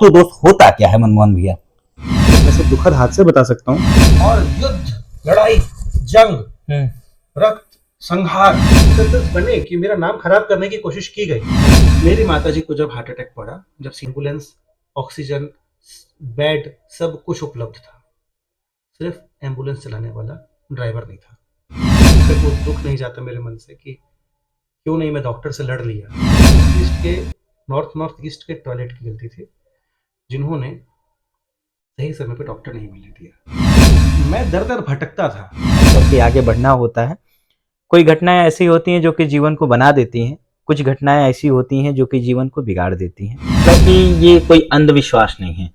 वास्तु दोष होता क्या है मनमोहन भैया? वैसे दुखद हादसे बता सकता हूँ। और युद्ध, लड़ाई, जंग, रक्त, संहार बने कि मेरा नाम खराब करने की कोशिश की गई। मेरी माताजी को जब हार्ट अटैक पड़ा, जब एम्बुलेंस, ऑक्सीजन, बेड सब कुछ उपलब्ध था, सिर्फ एम्बुलेंस चलाने वाला ड्राइवर नहीं था। फिर वो दुख नहीं जाता मेरे मन से कि क्यों नहीं मैं डॉक्टर से लड़ लिया। ईस्ट के नॉर्थ ईस्ट के टॉयलेट की गलती थी, जिन्होंने सही समय पे डॉक्टर नहीं मिलने दिया। मैं दर दर भटकता था। सबके आगे बढ़ना होता है। कोई घटनाएं ऐसी होती हैं जो कि जीवन को बना देती हैं, कुछ घटनाएं ऐसी होती हैं जो कि जीवन को बिगाड़ देती हैं। क्योंकि ये कोई अंधविश्वास नहीं है।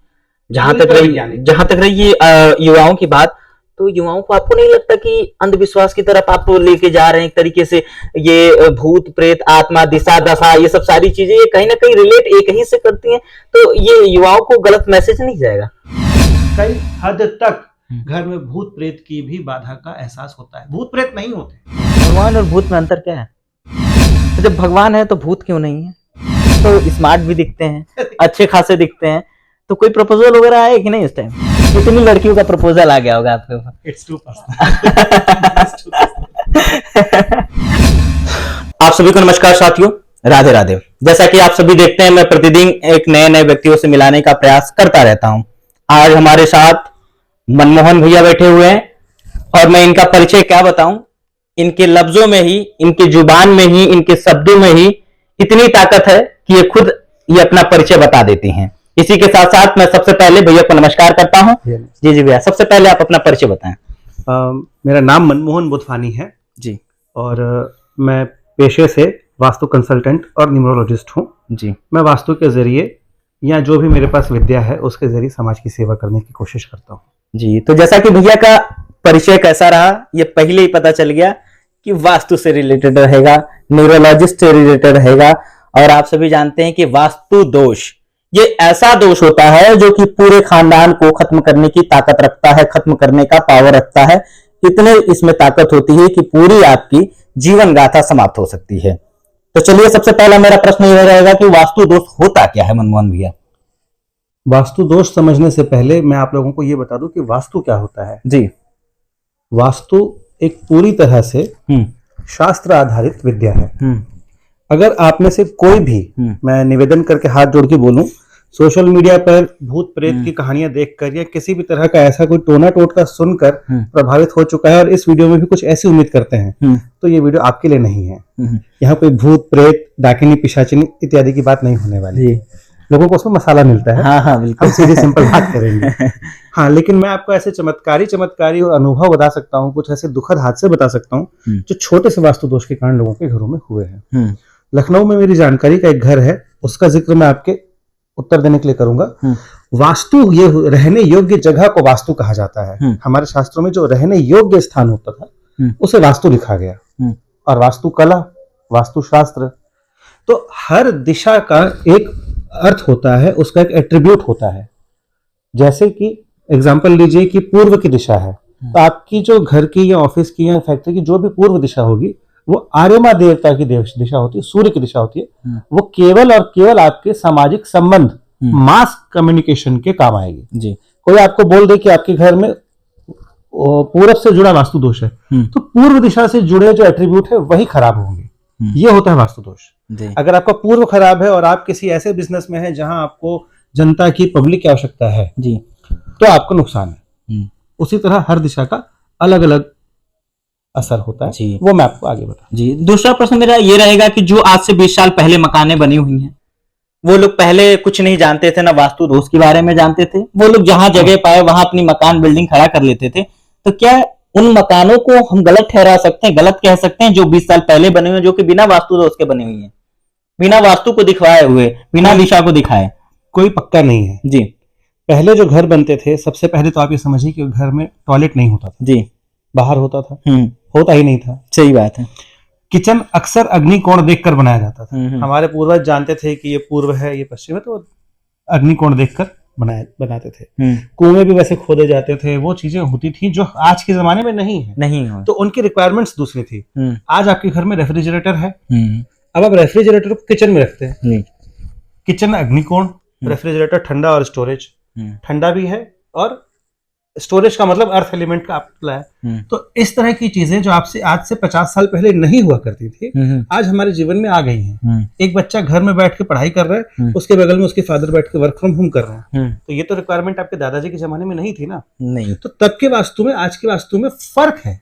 जहां तक रही ये युवाओं की बात, तो युवाओं को आपको नहीं लगता कि अंधविश्वास की तरफ आप लेके जा रहे हैं एक तरीके से? ये भूत प्रेत, आत्मा, दिशा दशा, ये सब सारी चीजें ये कहीं ना कहीं रिलेट एक ही से करती हैं, तो ये युवाओं को गलत मैसेज नहीं जाएगा? कई हद तक घर में भूत प्रेत की भी बाधा का एहसास होता है। भूत प्रेत नहीं होते। भगवान और भूत में अंतर क्या है? तो जब भगवान है तो भूत क्यों नहीं है? तो स्मार्ट भी दिखते हैं, अच्छे खासे दिखते हैं, तो कोई प्रपोजल वगैरह आया कि नहीं इस टाइम? कितनी लड़कियों का प्रपोजल आ गया होगा आपके ऊपर? It's too personal. आप सभी को नमस्कार साथियों, राधे राधे। जैसा कि आप सभी देखते हैं, मैं प्रतिदिन एक नए व्यक्तियों से मिलाने का प्रयास करता रहता हूं। आज हमारे साथ मनमोहन भैया बैठे हुए हैं और मैं इनका परिचय क्या बताऊं। इनके लफ्जों में ही, इनकी जुबान में ही, इनके शब्दों में ही इतनी ताकत है कि ये खुद ये अपना परिचय बता देती हैं। इसी के साथ साथ मैं सबसे पहले भैया को नमस्कार करता हूं। जी भैया, सबसे पहले आप अपना परिचय बताएं। मेरा नाम मनमोहन बुधवानी है जी, और मैं पेशे से वास्तु कंसल्टेंट और न्यूमरोलॉजिस्ट हूँ जी। मैं वास्तु के जरिए या जो भी मेरे पास विद्या है उसके जरिए समाज की सेवा करने की कोशिश करता हूँ जी। तो जैसा कि भैया का परिचय कैसा रहा, ये पहले ही पता चल गया कि वास्तु से रिलेटेड रहेगा, न्यूरोलॉजिस्ट से रिलेटेड रहेगा। और आप सभी जानते हैं कि वास्तु दोष ये ऐसा दोष होता है जो कि पूरे खानदान को खत्म करने की ताकत रखता है, खत्म करने का पावर रखता है। इतने इसमें ताकत होती है कि पूरी आपकी जीवन गाथा समाप्त हो सकती है। तो चलिए, सबसे पहला मेरा प्रश्न यह रहेगा कि वास्तु दोष होता क्या है मनमोहन भैया? वास्तु दोष समझने से पहले मैं आप लोगों को यह बता दूं कि वास्तु क्या होता है। जी, वास्तु एक पूरी तरह से शास्त्र आधारित विद्या है। अगर आप में से कोई भी, मैं निवेदन करके हाथ जोड़ के बोलूं, सोशल मीडिया पर भूत प्रेत की कहानियां देखकर या किसी भी तरह का ऐसा कोई टोना टोटका सुनकर प्रभावित हो चुका है और इस वीडियो में भी कुछ ऐसी उम्मीद करते हैं, तो ये वीडियो आपके लिए नहीं है। यहाँ कोई भूत प्रेत, डाकिनी, पिशाचिनी इत्यादि की बात नहीं होने वाली। लोगों को उसमें मसाला मिलता है। हाँ, बिल्कुल। हम सीधे सिंपल बात करेंगे। हाँ, लेकिन मैं आपको ऐसे चमत्कारी अनुभव बता सकता हूँ, कुछ ऐसे दुखद हादसे बता सकता हूँ जो छोटे से वास्तु दोष के कारण लोगों के घरों में हुए हैं। लखनऊ में मेरी जानकारी का एक घर है, उसका जिक्र मैं आपके उत्तर देने के लिए करूंगा। वास्तु, ये रहने योग्य जगह को वास्तु कहा जाता है। हमारे शास्त्रों में जो रहने योग्य स्थान होता था उसे वास्तु लिखा गया। और वास्तु कला, वास्तु शास्त्र, तो हर दिशा का एक अर्थ होता है, उसका एक एट्रीब्यूट होता है। जैसे कि एग्जांपल लीजिए कि पूर्व की दिशा है, तो आपकी जो घर की या ऑफिस की या फैक्ट्री की जो भी पूर्व दिशा होगी वो आर्यमा देवता की दिशा होती है, सूर्य की दिशा होती है। वो केवल और केवल आपके सामाजिक संबंध, मास कम्युनिकेशन के काम आएगी जी। कोई आपको बोल दे कि आपके घर में पूर्व से जुड़ा वास्तु दोष है, तो पूर्व दिशा से जुड़े जो एट्रीब्यूट है वही खराब होंगे। ये होता है वास्तु दोष। अगर आपका पूर्व खराब है और आप किसी ऐसे बिजनेस में हैं जहां आपको जनता की, पब्लिक की आवश्यकता है जी, तो आपको नुकसान है। उसी तरह हर दिशा का अलग अलग असर होता है जी। वो मैं आपको आगे बता जी। दूसरा प्रश्न मेरा ये रहेगा कि जो आज से 20 साल पहले मकानें बनी हुई हैं, वो लोग पहले कुछ नहीं जानते थे, ना वास्तु दोष के बारे में जानते थे। वो लोग जहां जगह पाए वहां अपनी मकान बिल्डिंग खड़ा कर लेते थे। तो क्या उन मकानों को हम गलत ठहरा सकते हैं, गलत कह सकते हैं, जो 20 साल पहले बने हुए, जो कि बिना वास्तु दोष के बने हुए हैं, बिना वास्तु को दिखवाए हुए, बिना दिशा को दिखाए? कोई पक्का नहीं है जी। पहले जो घर बनते थे, सबसे पहले तो आप ये समझिए कि घर में टॉयलेट नहीं होता था जी, बाहर होता था, होता ही नहीं था। सही बात है। किचन अक्सर अग्निकोण देखकर बनाया जाता था। हमारे पूर्वज जानते थे कि ये पूर्व है, ये पश्चिम है, तो अग्निकोण देखकर बनाते थे। कुएं भी वैसे खोदे जाते थे। वो चीजें होती थी जो आज के जमाने में नहीं है। तो उनकी रिक्वायरमेंट्स दूसरी थी। आज आपके घर में रेफ्रिजरेटर है, अब आप रेफ्रिजरेटर को किचन में रखते हैं। किचन अग्निकोण, रेफ्रिजरेटर ठंडा और स्टोरेज, ठंडा भी है और स्टोरेज का मतलब अर्थ एलिमेंट का आपका है। तो इस तरह की चीजें जो आपसे आज से 50 साल पहले नहीं हुआ करती थी, आज हमारे जीवन में आ गई हैं। एक बच्चा घर में बैठ के पढ़ाई कर रहा है, उसके बगल में उसके फादर बैठ के वर्क फ्रॉम होम कर रहे हैं, तो ये तो रिक्वायरमेंट आपके दादाजी के जमाने में नहीं थी ना। नहीं, तो तब के वास्तु में आज के वास्तु में फर्क है।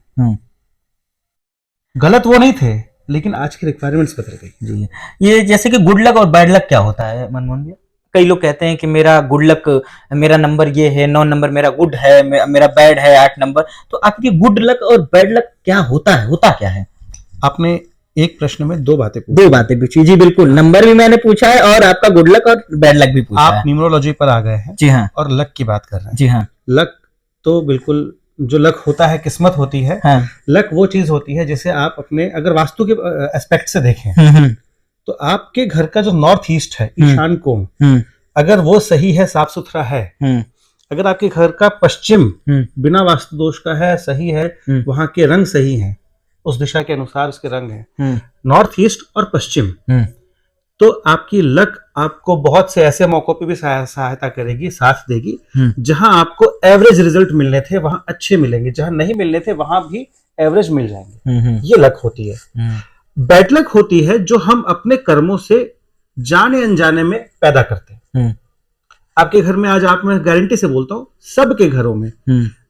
गलत वो नहीं थे, लेकिन आज की रिक्वायरमेंट्स बदल गई। जी, ये जैसे कि गुड लक और बैड लक क्या होता है मनमोहन भैया? कई लोग कहते हैं कि मेरा गुड लक, मेरा नंबर ये है 9 नंबर मेरा गुड है, मेरा बैड है 8 नंबर। तो आखिर ये गुड लक और बैड लक क्या होता है, होता क्या है? आपने एक प्रश्न में दो बातें पूछी। जी बिल्कुल, नंबर भी मैंने पूछा है और आपका गुड लक और बैड लक भी पूछा है। आप न्यूमरोलॉजी पर आ गए हैं। जी हाँ। और लक की बात कर रहे हैं। जी हाँ। लक तो बिल्कुल, जो लक होता है किस्मत होती है। हाँ। लक वो चीज होती है जिसे आप अपने अगर वास्तु के एस्पेक्ट से देखें तो आपके घर का जो नॉर्थ ईस्ट है, ईशान कोण, अगर वो सही है, साफ सुथरा है, अगर आपके घर का पश्चिम बिना वास्तु दोष का है, सही है, वहां के रंग सही हैं, उस दिशा के अनुसार उसके रंग हैं, नॉर्थ ईस्ट और पश्चिम, तो आपकी लक आपको बहुत से ऐसे मौकों पे भी सहायता करेगी, साथ देगी। जहां आपको एवरेज रिजल्ट मिलने थे वहां अच्छे मिलेंगे, जहां नहीं मिलने थे वहां भी एवरेज मिल जाएंगे। ये लक होती है। बैड लक होती है जो हम अपने कर्मों से जाने अनजाने में पैदा करते हैं। आपके घर में आज, आप मैं गारंटी से बोलता हूं, सबके घरों में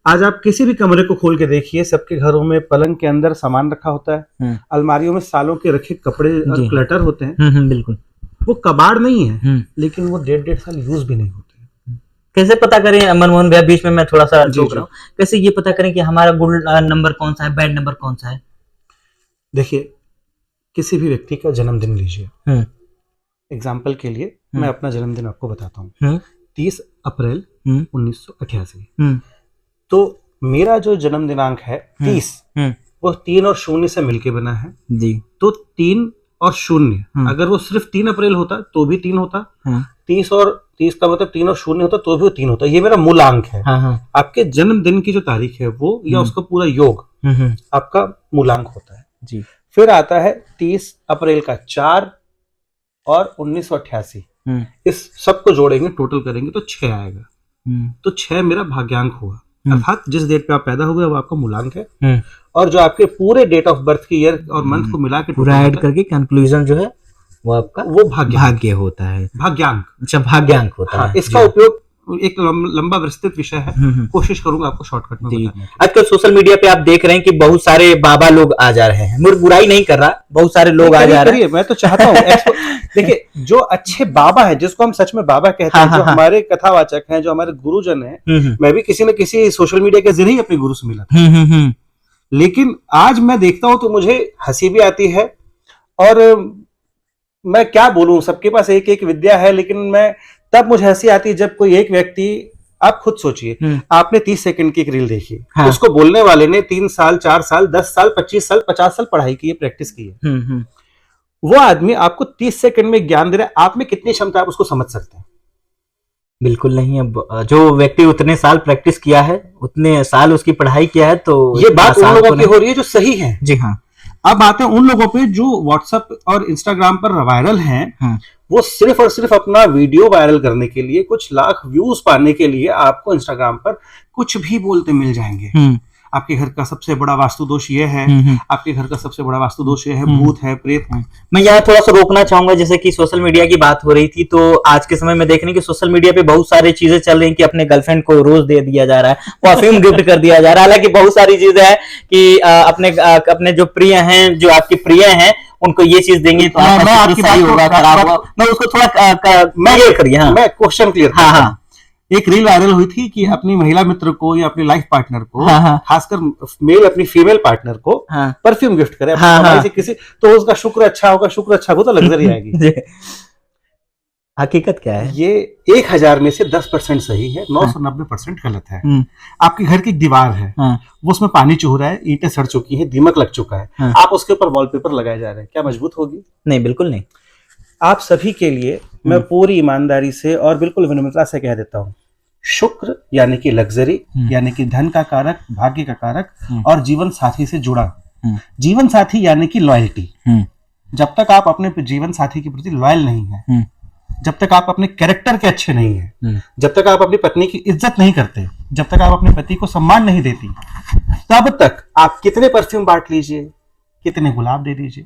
आज आप किसी भी कमरे को खोल के देखिए, सबके घरों में पलंग के अंदर सामान रखा होता है, अलमारियों में सालों के रखे कपड़े और क्लटर होते हैं। बिल्कुल, वो कबाड़ नहीं है, लेकिन वो 1.5 साल यूज भी नहीं होते। कैसे पता करें मनमोहन भैया, बीच में मैं थोड़ा सा रोक रहा हूं, कैसे ये पता करें कि हमारा गुड नंबर कौन सा है, बैड नंबर कौन सा है? देखिए, किसी भी व्यक्ति का जन्मदिन लीजिए, एग्जाम्पल के लिए मैं अपना जन्मदिन आपको बताता हूँ, 30 अप्रैल 1988। तो मेरा जो जन्म दिनांक है 30, वो 3 और 0 से मिलके बना है जी। तो 3 और 0, अगर वो सिर्फ 3 अप्रैल होता तो भी 3 होता, 30 का मतलब 3 और 0 होता तो भी वो 3 होता। ये मेरा मूलांक है। आपके जन्मदिन की जो तारीख है वो या उसका पूरा योग आपका मूलांक होता है जी। फिर आता है 30 अप्रैल का 4 और 1988, इस सबको जोड़ेंगे, टोटल करेंगे तो 6 आएगा। तो 6 मेरा भाग्यांक हुआ, अर्थात जिस डेट पे आप पैदा हुए वो आपका मूलांक है। और जो आपके पूरे डेट ऑफ बर्थ की ईयर और मंथ को मिला के पूरा ऐड करके कंक्लूजन जो है वो आपका वो भाग्य होता है, भाग्यांक। अच्छा, भाग्यांक होता है। इसका उपयोग एक लंबा विस्तृत विषय है, कोशिश करूंगा आपको शॉर्टकट में बताने की। आजकल सोशल मीडिया पे आप देख रहे हैं कि बहुत सारे बाबा लोग आ जा रहे हैं, मुझे बुराई नहीं कर रहा, बहुत सारे लोग आ जा रहे हैं। मैं तो चाहता हूँ देखिए, जो अच्छे बाबा है, जिसको हम सच में बाबा कहते हैं, जो हमारे कथावाचक हैं, जो हमारे गुरुजन हैं, मैं भी किसी न किसी सोशल मीडिया के जरिए अपने गुरु से मिला था। लेकिन आज मैं देखता हूं तो मुझे हंसी भी आती है, और मैं क्या बोलूं, सबके पास एक एक विद्या है, लेकिन मैं तब मुझे हंसी आती है जब कोई एक व्यक्ति, आप खुद सोचिए, आपने 30 सेकंड की एक रील देखी, उसको बोलने वाले ने 3 साल 4 साल 10 साल 25 साल 50 साल पढ़ाई की है, प्रैक्टिस की है। वो आदमी आपको 30 सेकंड में ज्ञान दे रहा है, आप में कितनी क्षमता, आप उसको समझ सकते हैं? बिल्कुल नहीं। अब जो व्यक्ति उतने साल प्रैक्टिस किया है, उतने साल उसकी पढ़ाई किया है, तो ये बात उन लोगों की हो रही है जो सही है। जी हाँ। अब आते हैं उन लोगों पे जो व्हाट्सएप और इंस्टाग्राम पर वायरल हैं। वो सिर्फ और सिर्फ अपना वीडियो वायरल करने के लिए, कुछ लाख व्यूज पाने के लिए आपको इंस्टाग्राम पर कुछ भी बोलते मिल जाएंगे। आपके घर का सबसे बड़ा वास्तु दोष ये है, आपके घर का सबसे बड़ा वास्तु दोष ये है, भूत है, प्रेत है। मैं यहाँ थोड़ा सा रोकना चाहूंगा, जैसे कि सोशल मीडिया की बात हो रही थी, तो आज के समय में देख रहे हैं कि सोशल मीडिया पे बहुत सारी चीजें चल रही हैं कि अपने गर्लफ्रेंड को रोज दे दिया जा रहा है, परफ्यूम गिफ्ट कर दिया जा रहा है। हालांकि बहुत सारी चीजें हैं कि अपने जो प्रिय हैं, जो आपके प्रिय हैं, उनको ये चीज देंगे तो आपकी सही होगा, खराब होगा। मैं उसको थोड़ा क्लियर करिए। मैं क्वेश्चन क्लियर। हाँ। एक रील वायरल हुई थी कि अपनी महिला मित्र को या अपनी लाइफ पार्टनर को, खासकर मेल अपनी फीमेल पार्टनर को परफ्यूम गिफ्ट करे से किसी, तो उसका शुक्र अच्छा होगा, शुक्र अच्छा होगा तो लग्जरी आएगी। हकीकत क्या है? ये 1000 में से 10% सही है, 990% गलत है। आपके घर की दीवार है, वो उसमें पानी चूह रहा है, ईंटें सड़ चुकी है, दीमक लग चुका है, आप उसके ऊपर वॉलपेपर लगाए जा रहे हैं, क्या मजबूत होगी? नहीं, बिल्कुल नहीं। आप सभी के लिए मैं पूरी ईमानदारी से और बिल्कुल विनम्रता से कह देता हूँ, शुक्र यानी कि लग्जरी, यानी कि धन का कारक, भाग्य का कारक, और जीवन साथी से जुड़ा। जीवन साथी यानी कि लॉयल्टी। जब तक आप अपने जीवन साथी के प्रति लॉयल नहीं है, जब तक आप अपने कैरेक्टर के अच्छे नहीं हैं, जब तक आप अपनी पत्नी की इज्जत नहीं करते, जब तक आप अपने पति को सम्मान नहीं देती, तब तक आप कितने परफ्यूम बांट लीजिए, कितने गुलाब दे दीजिए,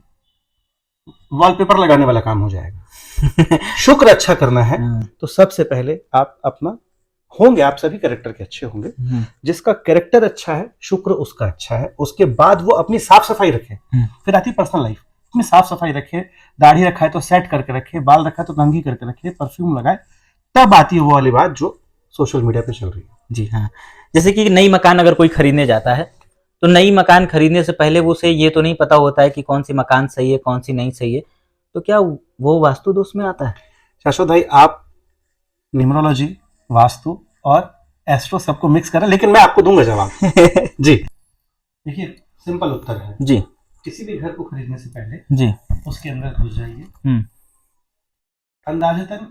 वॉलपेपर लगाने वाला काम हो जाएगा। शुक्र अच्छा करना है तो सबसे पहले आप अपना होंगे, आप सभी कैरेक्टर के अच्छे होंगे। जिसका कैरेक्टर अच्छा है, शुक्र उसका अच्छा है, उसके बाद वो अपनी साफ सफाई रखे। फिर आती पर्सनल लाइफ, अपनी साफ सफाई रखे, दाढ़ी रखा है तो सेट करके रखे, बाल रखा है तो कंघी करके रखे, परफ्यूम लगाए, तब आती है वो वाली बात जो सोशल मीडिया पे चल रही है। जी हाँ, जैसे कि नई मकान अगर कोई खरीदने जाता है तो नई मकान खरीदने से पहले वो उसे ये तो नहीं पता होता है कि कौन सी मकान सही है, कौन सी नहीं सही है, तो क्या वो वास्तु दोष में आता है? शाश्वत भाई, आप न्यूमरोलॉजी, वास्तु और एस्ट्रो सबको मिक्स करें, लेकिन मैं आपको दूंगा जवाब। जी देखिए, सिंपल उत्तर है जी। किसी भी घर को खरीदने से पहले जी उसके अंदर घुस जाइए, अंदाजतन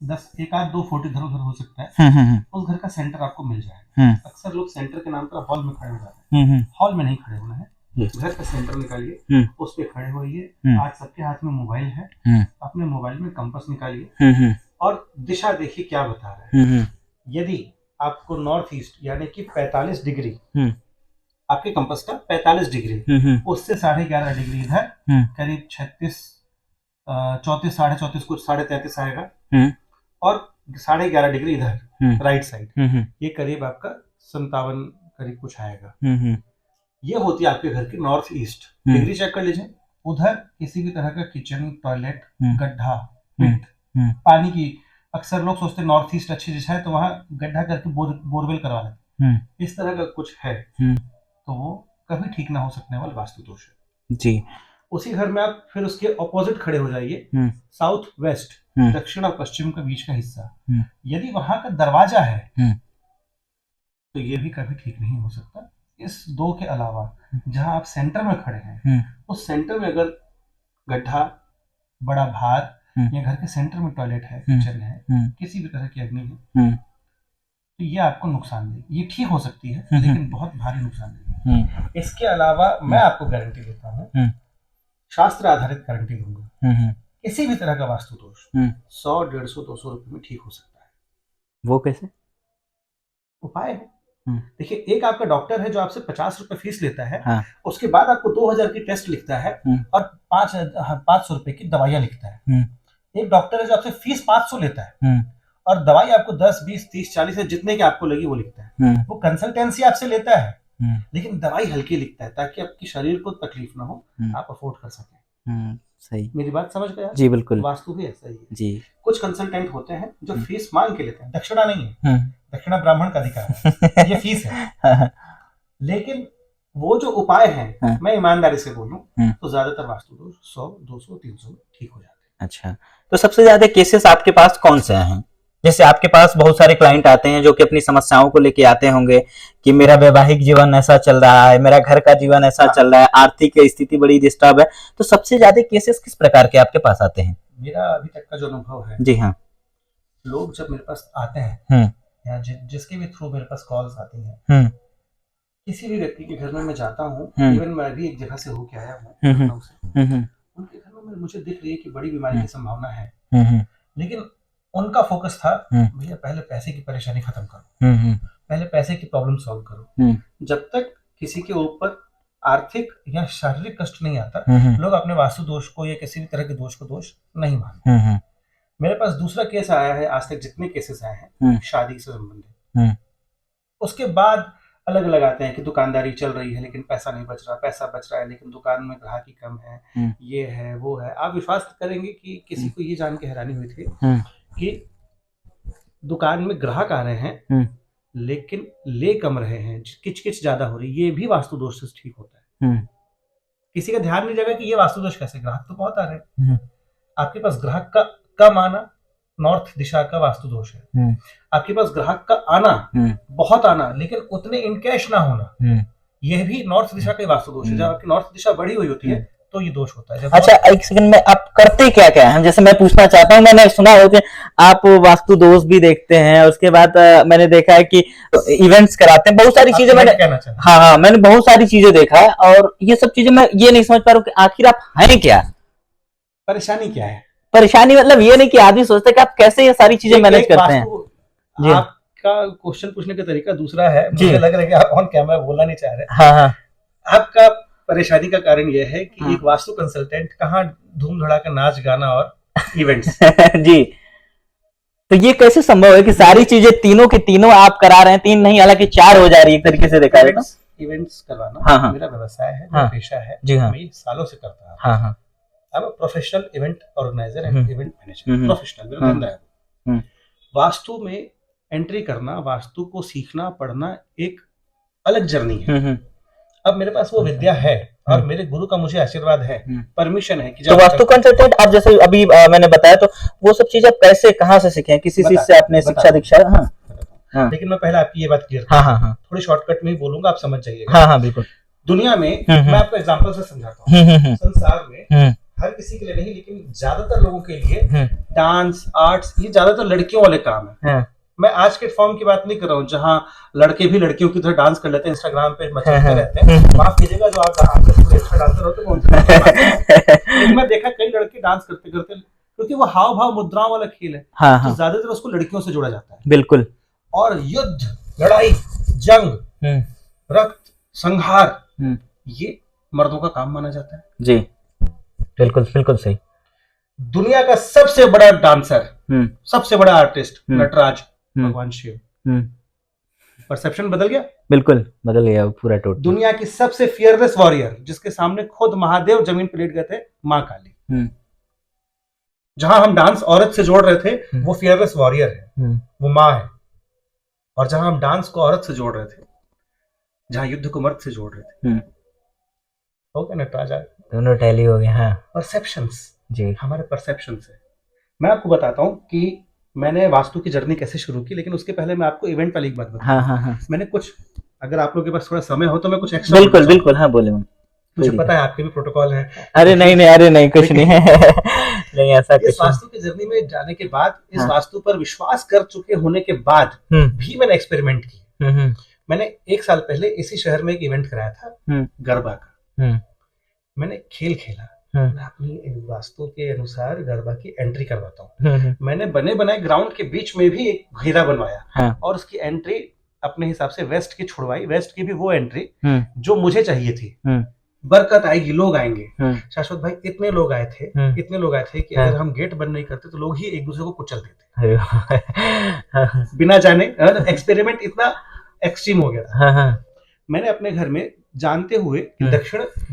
1-2 फुट इधर उधर हो सकता है, उस घर का सेंटर आपको मिल जाए। अक्सर लोग सेंटर के नाम पर हॉल में खड़े हो जाते हैं, हॉल में नहीं खड़े होना है, घर का सेंटर निकालिए, उस पे खड़े होइए। आज सबके हाथ में मोबाइल है, अपने मोबाइल में कंपास निकालिए और दिशा देखिए क्या बता रहा है। यदि आपको नॉर्थ ईस्ट यानी कि 45 डिग्री, आपके कंपास का 45 डिग्री, उससे 11.5 डिग्री इधर, करीब 36, 34, 34.5, कुछ 33.5 आएगा, और 11.5 डिग्री इधर राइट साइड, ये करीब आपका 57 करीब कुछ आएगा। ये होती है आपके घर की नॉर्थ ईस्ट डिग्री। चेक कर लीजिए, उधर किसी भी तरह का किचन, टॉयलेट, गड्ढा, पिट, पानी की, अक्सर लोग सोचते हैं नॉर्थ ईस्ट अच्छी दिशा है तो वहां गड्ढा करके बोरवेल करवा लेते, इस तरह का कुछ है तो वो कभी ठीक ना हो सकने वाला वास्तु दोष है जी। उसी घर में आप फिर उसके ऑपोजिट खड़े हो जाइए, साउथ वेस्ट, दक्षिण और पश्चिम के बीच का हिस्सा, यदि वहां का दरवाजा है तो ये भी कभी ठीक नहीं हो सकता। इस दो के अलावा जहां आप सेंटर में खड़े हैं, उस सेंटर में अगर गड्ढा, बड़ा भार, या घर के सेंटर में टॉयलेट है, किचन है, किसी भी तरह की अग्नि है, तो ये आपको नुकसान देगी। ये ठीक हो सकती है लेकिन बहुत भारी नुकसान देगी। इसके अलावा मैं आपको गारंटी देता हूँ, शास्त्र आधारित गारंटी दूंगा, किसी भी तरह का वास्तु दोष 100, 150, 200 रुपए में ठीक हो सकता है। वो कैसे? उपाय है। देखिए, एक आपका डॉक्टर है जो आपसे 50 रुपए फीस लेता है, हाँ। उसके बाद आपको 2000 की टेस्ट लिखता है और 500 रुपए की दवाइयां लिखता है। एक डॉक्टर है जो आपसे फीस 500 लेता है और दवाई आपको 10, 20, 30, 40 है जितने की आपको लगी वो लिखता है। वो कंसल्टेंसी आपसे लेता है लेकिन दवाई हल्की लिखता है ताकि आपकी शरीर को तकलीफ ना हो, आप अफोर्ड कर सकें। सही, मेरी बात समझ गया जी? बिल्कुल, वास्तु भी ऐसा ही है जी। कुछ कंसल्टेंट होते हैं जो फीस मांग के लेते हैं, दक्षिणा नहीं है, दक्षिणा ब्राह्मण का अधिकार है, ये फीस है। लेकिन वो जो उपाय हैं, मैं ईमानदारी से बोलूं तो ज्यादातर वास्तु दोष 100, 200, 300 में ठीक हो जाते हैं। अच्छा, तो सबसे ज्यादा केसेस आपके पास कौन से हैं? जैसे आपके पास बहुत सारे क्लाइंट आते हैं जो कि अपनी समस्याओं को लेके आते होंगे कि मेरा वैवाहिक जीवन ऐसा चल रहा है, मेरा घर का जीवन ऐसा चल रहा है, आर्थिक स्थिति बड़ी डिस्टर्ब है, तो सबसे ज्यादा केसेस किस प्रकार के आपके पास आते हैं? मेरा अभी तक का जो अनुभव है, जी हाँ, लोग जब मेरे पास आते हैं या जिसके भी थ्रू मेरे पास कॉल्स आती हैं, किसी भी व्यक्ति के घर में मैं जाता हूँ, इवन मैं भी एक जगह से होके आया हूँ, उनके घर में मुझे दिख रही है कि बड़ी बीमारी की संभावना है, लेकिन उनका फोकस था भैया पहले पैसे की परेशानी खत्म करो, पहले पैसे की प्रॉब्लम सॉल्व करो। जब तक किसी के ऊपर आर्थिक या शारीरिक कष्ट नहीं आता, लोग अपने वास्तु दोष को या किसी भी तरह के दोष को दोष नहीं मानते। मेरे पास दूसरा केस आया है, आज तक जितने केसेस आए हैं शादी से संबंधित, उसके बाद अलग अलग आते हैं कि दुकानदारी चल रही है लेकिन पैसा नहीं बच रहा, पैसा बच रहा है लेकिन दुकान में ग्राहकी कम है, ये है वो है। आप विश्वास करेंगे कि किसी को ये जान के हैरानी हुई थी कि दुकान में ग्राहक आ रहे हैं लेकिन ले कम रहे हैं, किचकिच ज्यादा हो रही, ये भी वास्तु दोष से ठीक होता है। किसी का ध्यान नहीं जाएगा कि ये वास्तु दोष कैसे, ग्राहक तो बहुत आ रहे हैं, आपके पास ग्राहक का कम आना नॉर्थ दिशा का वास्तु दोष है। आपके पास ग्राहक का आना, बहुत आना लेकिन उतने इनकैश ना होना, यह भी नॉर्थ दिशा का वास्तु दोष है। जब आपकी नॉर्थ दिशा बढ़ी हुई होती है तो ये दोष होता है। अच्छा, एक सेकंड में, आप करते क्या क्या हैं? जैसे मैं पूछना चाहता हूँ, मैंने सुना है कि आप वास्तु दोष भी देखते हैं, उसके बाद मैंने देखा है कि इवेंट्स कराते हैं, बहुत सारी चीजें मैंने, हाँ, मैंने बहुत सारी चीजें देखा है और ये सब चीजें मैं ये नहीं समझ पा रहा हूँ कि आखिर आप हैं क्या, परेशानी क्या है। परेशानी मतलब ये नहीं कि आदमी सोचता है कि आप कैसे ये सारी चीजें मैनेज करते हैं। जी। आपका क्वेश्चन पूछने का तरीका दूसरा है, जी। मुझे लग रहा है कि आप ऑन कैमरा बोलना नहीं चाह रहे। हाँ हाँ आपका परेशानी का कारण यह है कि हाँ। एक वास्तु कंसल्टेंट कहाँ धूम धड़ाका नाच गाना और इवेंट्स जी। तो ये कैसे संभव है कि सारी चीजें तीनों की तीनों आप करा रहे हैं, 3 नहीं हालांकि 4 हो जा रही है एक तरीके से देखा जाए तो। इवेंट्स करवाना हाँ, हाँ। मेरा व्यवसाय है, हाँ। मेरा पेशा है। जी हाँ। मैं ये सालों से करता हूँ। हाँ हाँ I am a professional event organiser and event manager, professional, मेरा धंधा है। वास्तु में एंट्री करना, वास्तु को सीखना पढ़ना एक अलग जर्नी है। अब मेरे पास वो विद्या है और मेरे गुरु का मुझे आशीर्वाद है, परमिशन है कि तो वास्तु कंसल्टेंट आप जैसे अभी मैंने बताया, तो वो सब चीज आप कैसे कहाँ से सीखे हैं, किसी चीज से आपने शिक्षा दीक्षा? हाँ हाँ। लेकिन मैं पहले आपकी ये बात क्लियर हाँ हाँ हाँ थोड़ी शॉर्टकट में ही बोलूंगा, आप समझ जाइएगा। हाँ हाँ बिल्कुल। दुनिया में मैं आपको एग्जांपल से समझाता हूँ। संसार में हर किसी के लिए नहीं लेकिन ज्यादातर लोगों के लिए डांस, आर्ट्स, ये ज्यादातर लड़कियों वाले काम है। मैं आज के फॉर्म की बात नहीं कर रहा हूँ जहाँ लड़के भी लड़कियों की तरह डांस कर लेते हैं, इंस्टाग्राम पे मचलते रहते हैं। माफ कीजिएगा जो आप एक्स्ट्रा डांसर होते हैं, लेकिन मैं देखा कई लड़के डांस करते करते, क्योंकि वो हाव भाव मुद्राओं वाला खेल है, तो ज्यादातर उसको लड़कियों से जोड़ा जाता है। बिल्कुल। और युद्ध, लड़ाई, जंग, रक्त संहार, ये मर्दों का काम माना जाता है। जी बिल्कुल बिल्कुल सही। दुनिया का सबसे बड़ा डांसर, सबसे बड़ा आर्टिस्ट नटराज, भगवान शिव। परसेप्शन बदल गया? बिल्कुल बदल गया पूरा टोटल। दुनिया की सबसे फियरलेस वॉरियर, जिसके सामने खुद महादेव जमीन पर लेट गए थे, मां काली। जहां हम डांस औरत से जोड़ रहे थे, वो फियरलेस वॉरियर है, वो मां है। और जहां हम डांस को औरत से जोड़ रहे थे, जहां युद्ध को मर्द से जोड़ रहे थे, हो गया नटराज। दोनों टैली हो गए। हाँ, परसेप्शंस जी, हमारे परसेप्शंस है। मैं आपको बताता हूं कि मैंने वास्तु की जर्नी कैसे शुरू की, लेकिन उसके पहले मैं आपको इवेंट वाली एक बात बताता हूं। हाँ। मैंने कुछ, अगर आप लोगों के पास थोड़ा समय हो तो मैं कुछ एक्स्ट्रा। बिल्कुल बिल्कुल, हाँ बोले। मुझे पता है आपके भी प्रोटोकॉल है। अरे नहीं कुछ नहीं है। नहीं ऐसा कुछ। इस वास्तु की जर्नी में जाने के बाद, इस वास्तु पर विश्वास कर चुके होने के बाद भी मैंने एक्सपेरिमेंट की। मैंने 1 साल पहले इसी शहर में एक इवेंट कराया था, गरबा का। मैंने खेल खेला, मैं अपनी वास्तु के अनुसार गरबा की एंट्री करवाता हूँ। मैंने बने बनाए ग्राउंड के बीच में भी एक घेरा बनवाया और उसकी एंट्री अपने हिसाब से वेस्ट की छुड़वाई। वेस्ट की भी वो एंट्री जो मुझे चाहिए थी। बरकत आएगी, लोग आएंगे। शाश्वत भाई इतने लोग आए थे कि अगर हम गेट बंद नहीं करते तो लोग ही एक दूसरे को कुचल देते बिना जाने। एक्सपेरिमेंट इतना एक्सट्रीम हो गया था। मैंने अपने घर में जानते हुए कि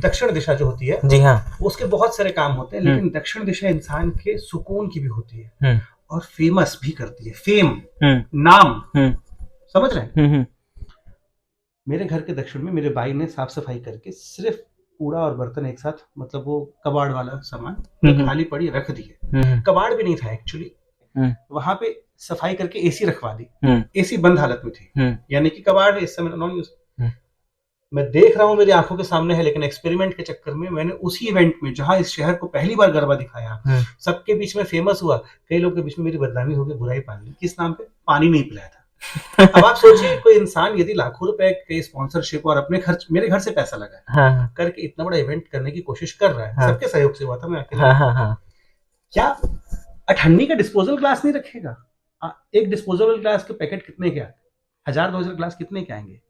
दक्षिण दिशा जो होती है, जी हाँ, उसके बहुत सारे काम होते हैं, लेकिन दक्षिण दिशा इंसान के सुकून की भी होती है और फेमस भी करती है। फेम, नाम, समझ रहे हैं? मेरे घर के दक्षिण में मेरे भाई ने साफ सफाई करके सिर्फ कूड़ा और बर्तन एक साथ, मतलब वो कबाड़ वाला सामान खाली पड़ी रख दिए। कबाड़ भी नहीं था एक्चुअली। वहां पे सफाई करके एसी रखवा दी। एसी बंद हालत में थी, यानी कि कबाड़ है इस समय नॉन यूज। मैं देख रहा हूँ मेरी आंखों के सामने है, लेकिन एक्सपेरिमेंट के चक्कर में मैंने उसी इवेंट में जहां इस शहर को पहली बार गरबा दिखाया, सबके बीच में फेमस हुआ, कई लोगों के बीच में मेरी बदनामी हो गई, बुराई पानी, किस नाम पे? पानी नहीं पिलाया था। अब आप सोचिए कोई इंसान यदि लाखों रुपए के स्पॉन्सरशिप और अपने खर्च, मेरे घर से पैसा लगा करके इतना बड़ा इवेंट करने की कोशिश कर रहा है, सबके सहयोग से हुआ था, मैं अकेले। क्या 98 का डिस्पोजल ग्लास नहीं रखेगा? एक डिस्पोजेबल ग्लास के पैकेट कितने के आते? 1000-2000 ग्लास कितने के आएंगे?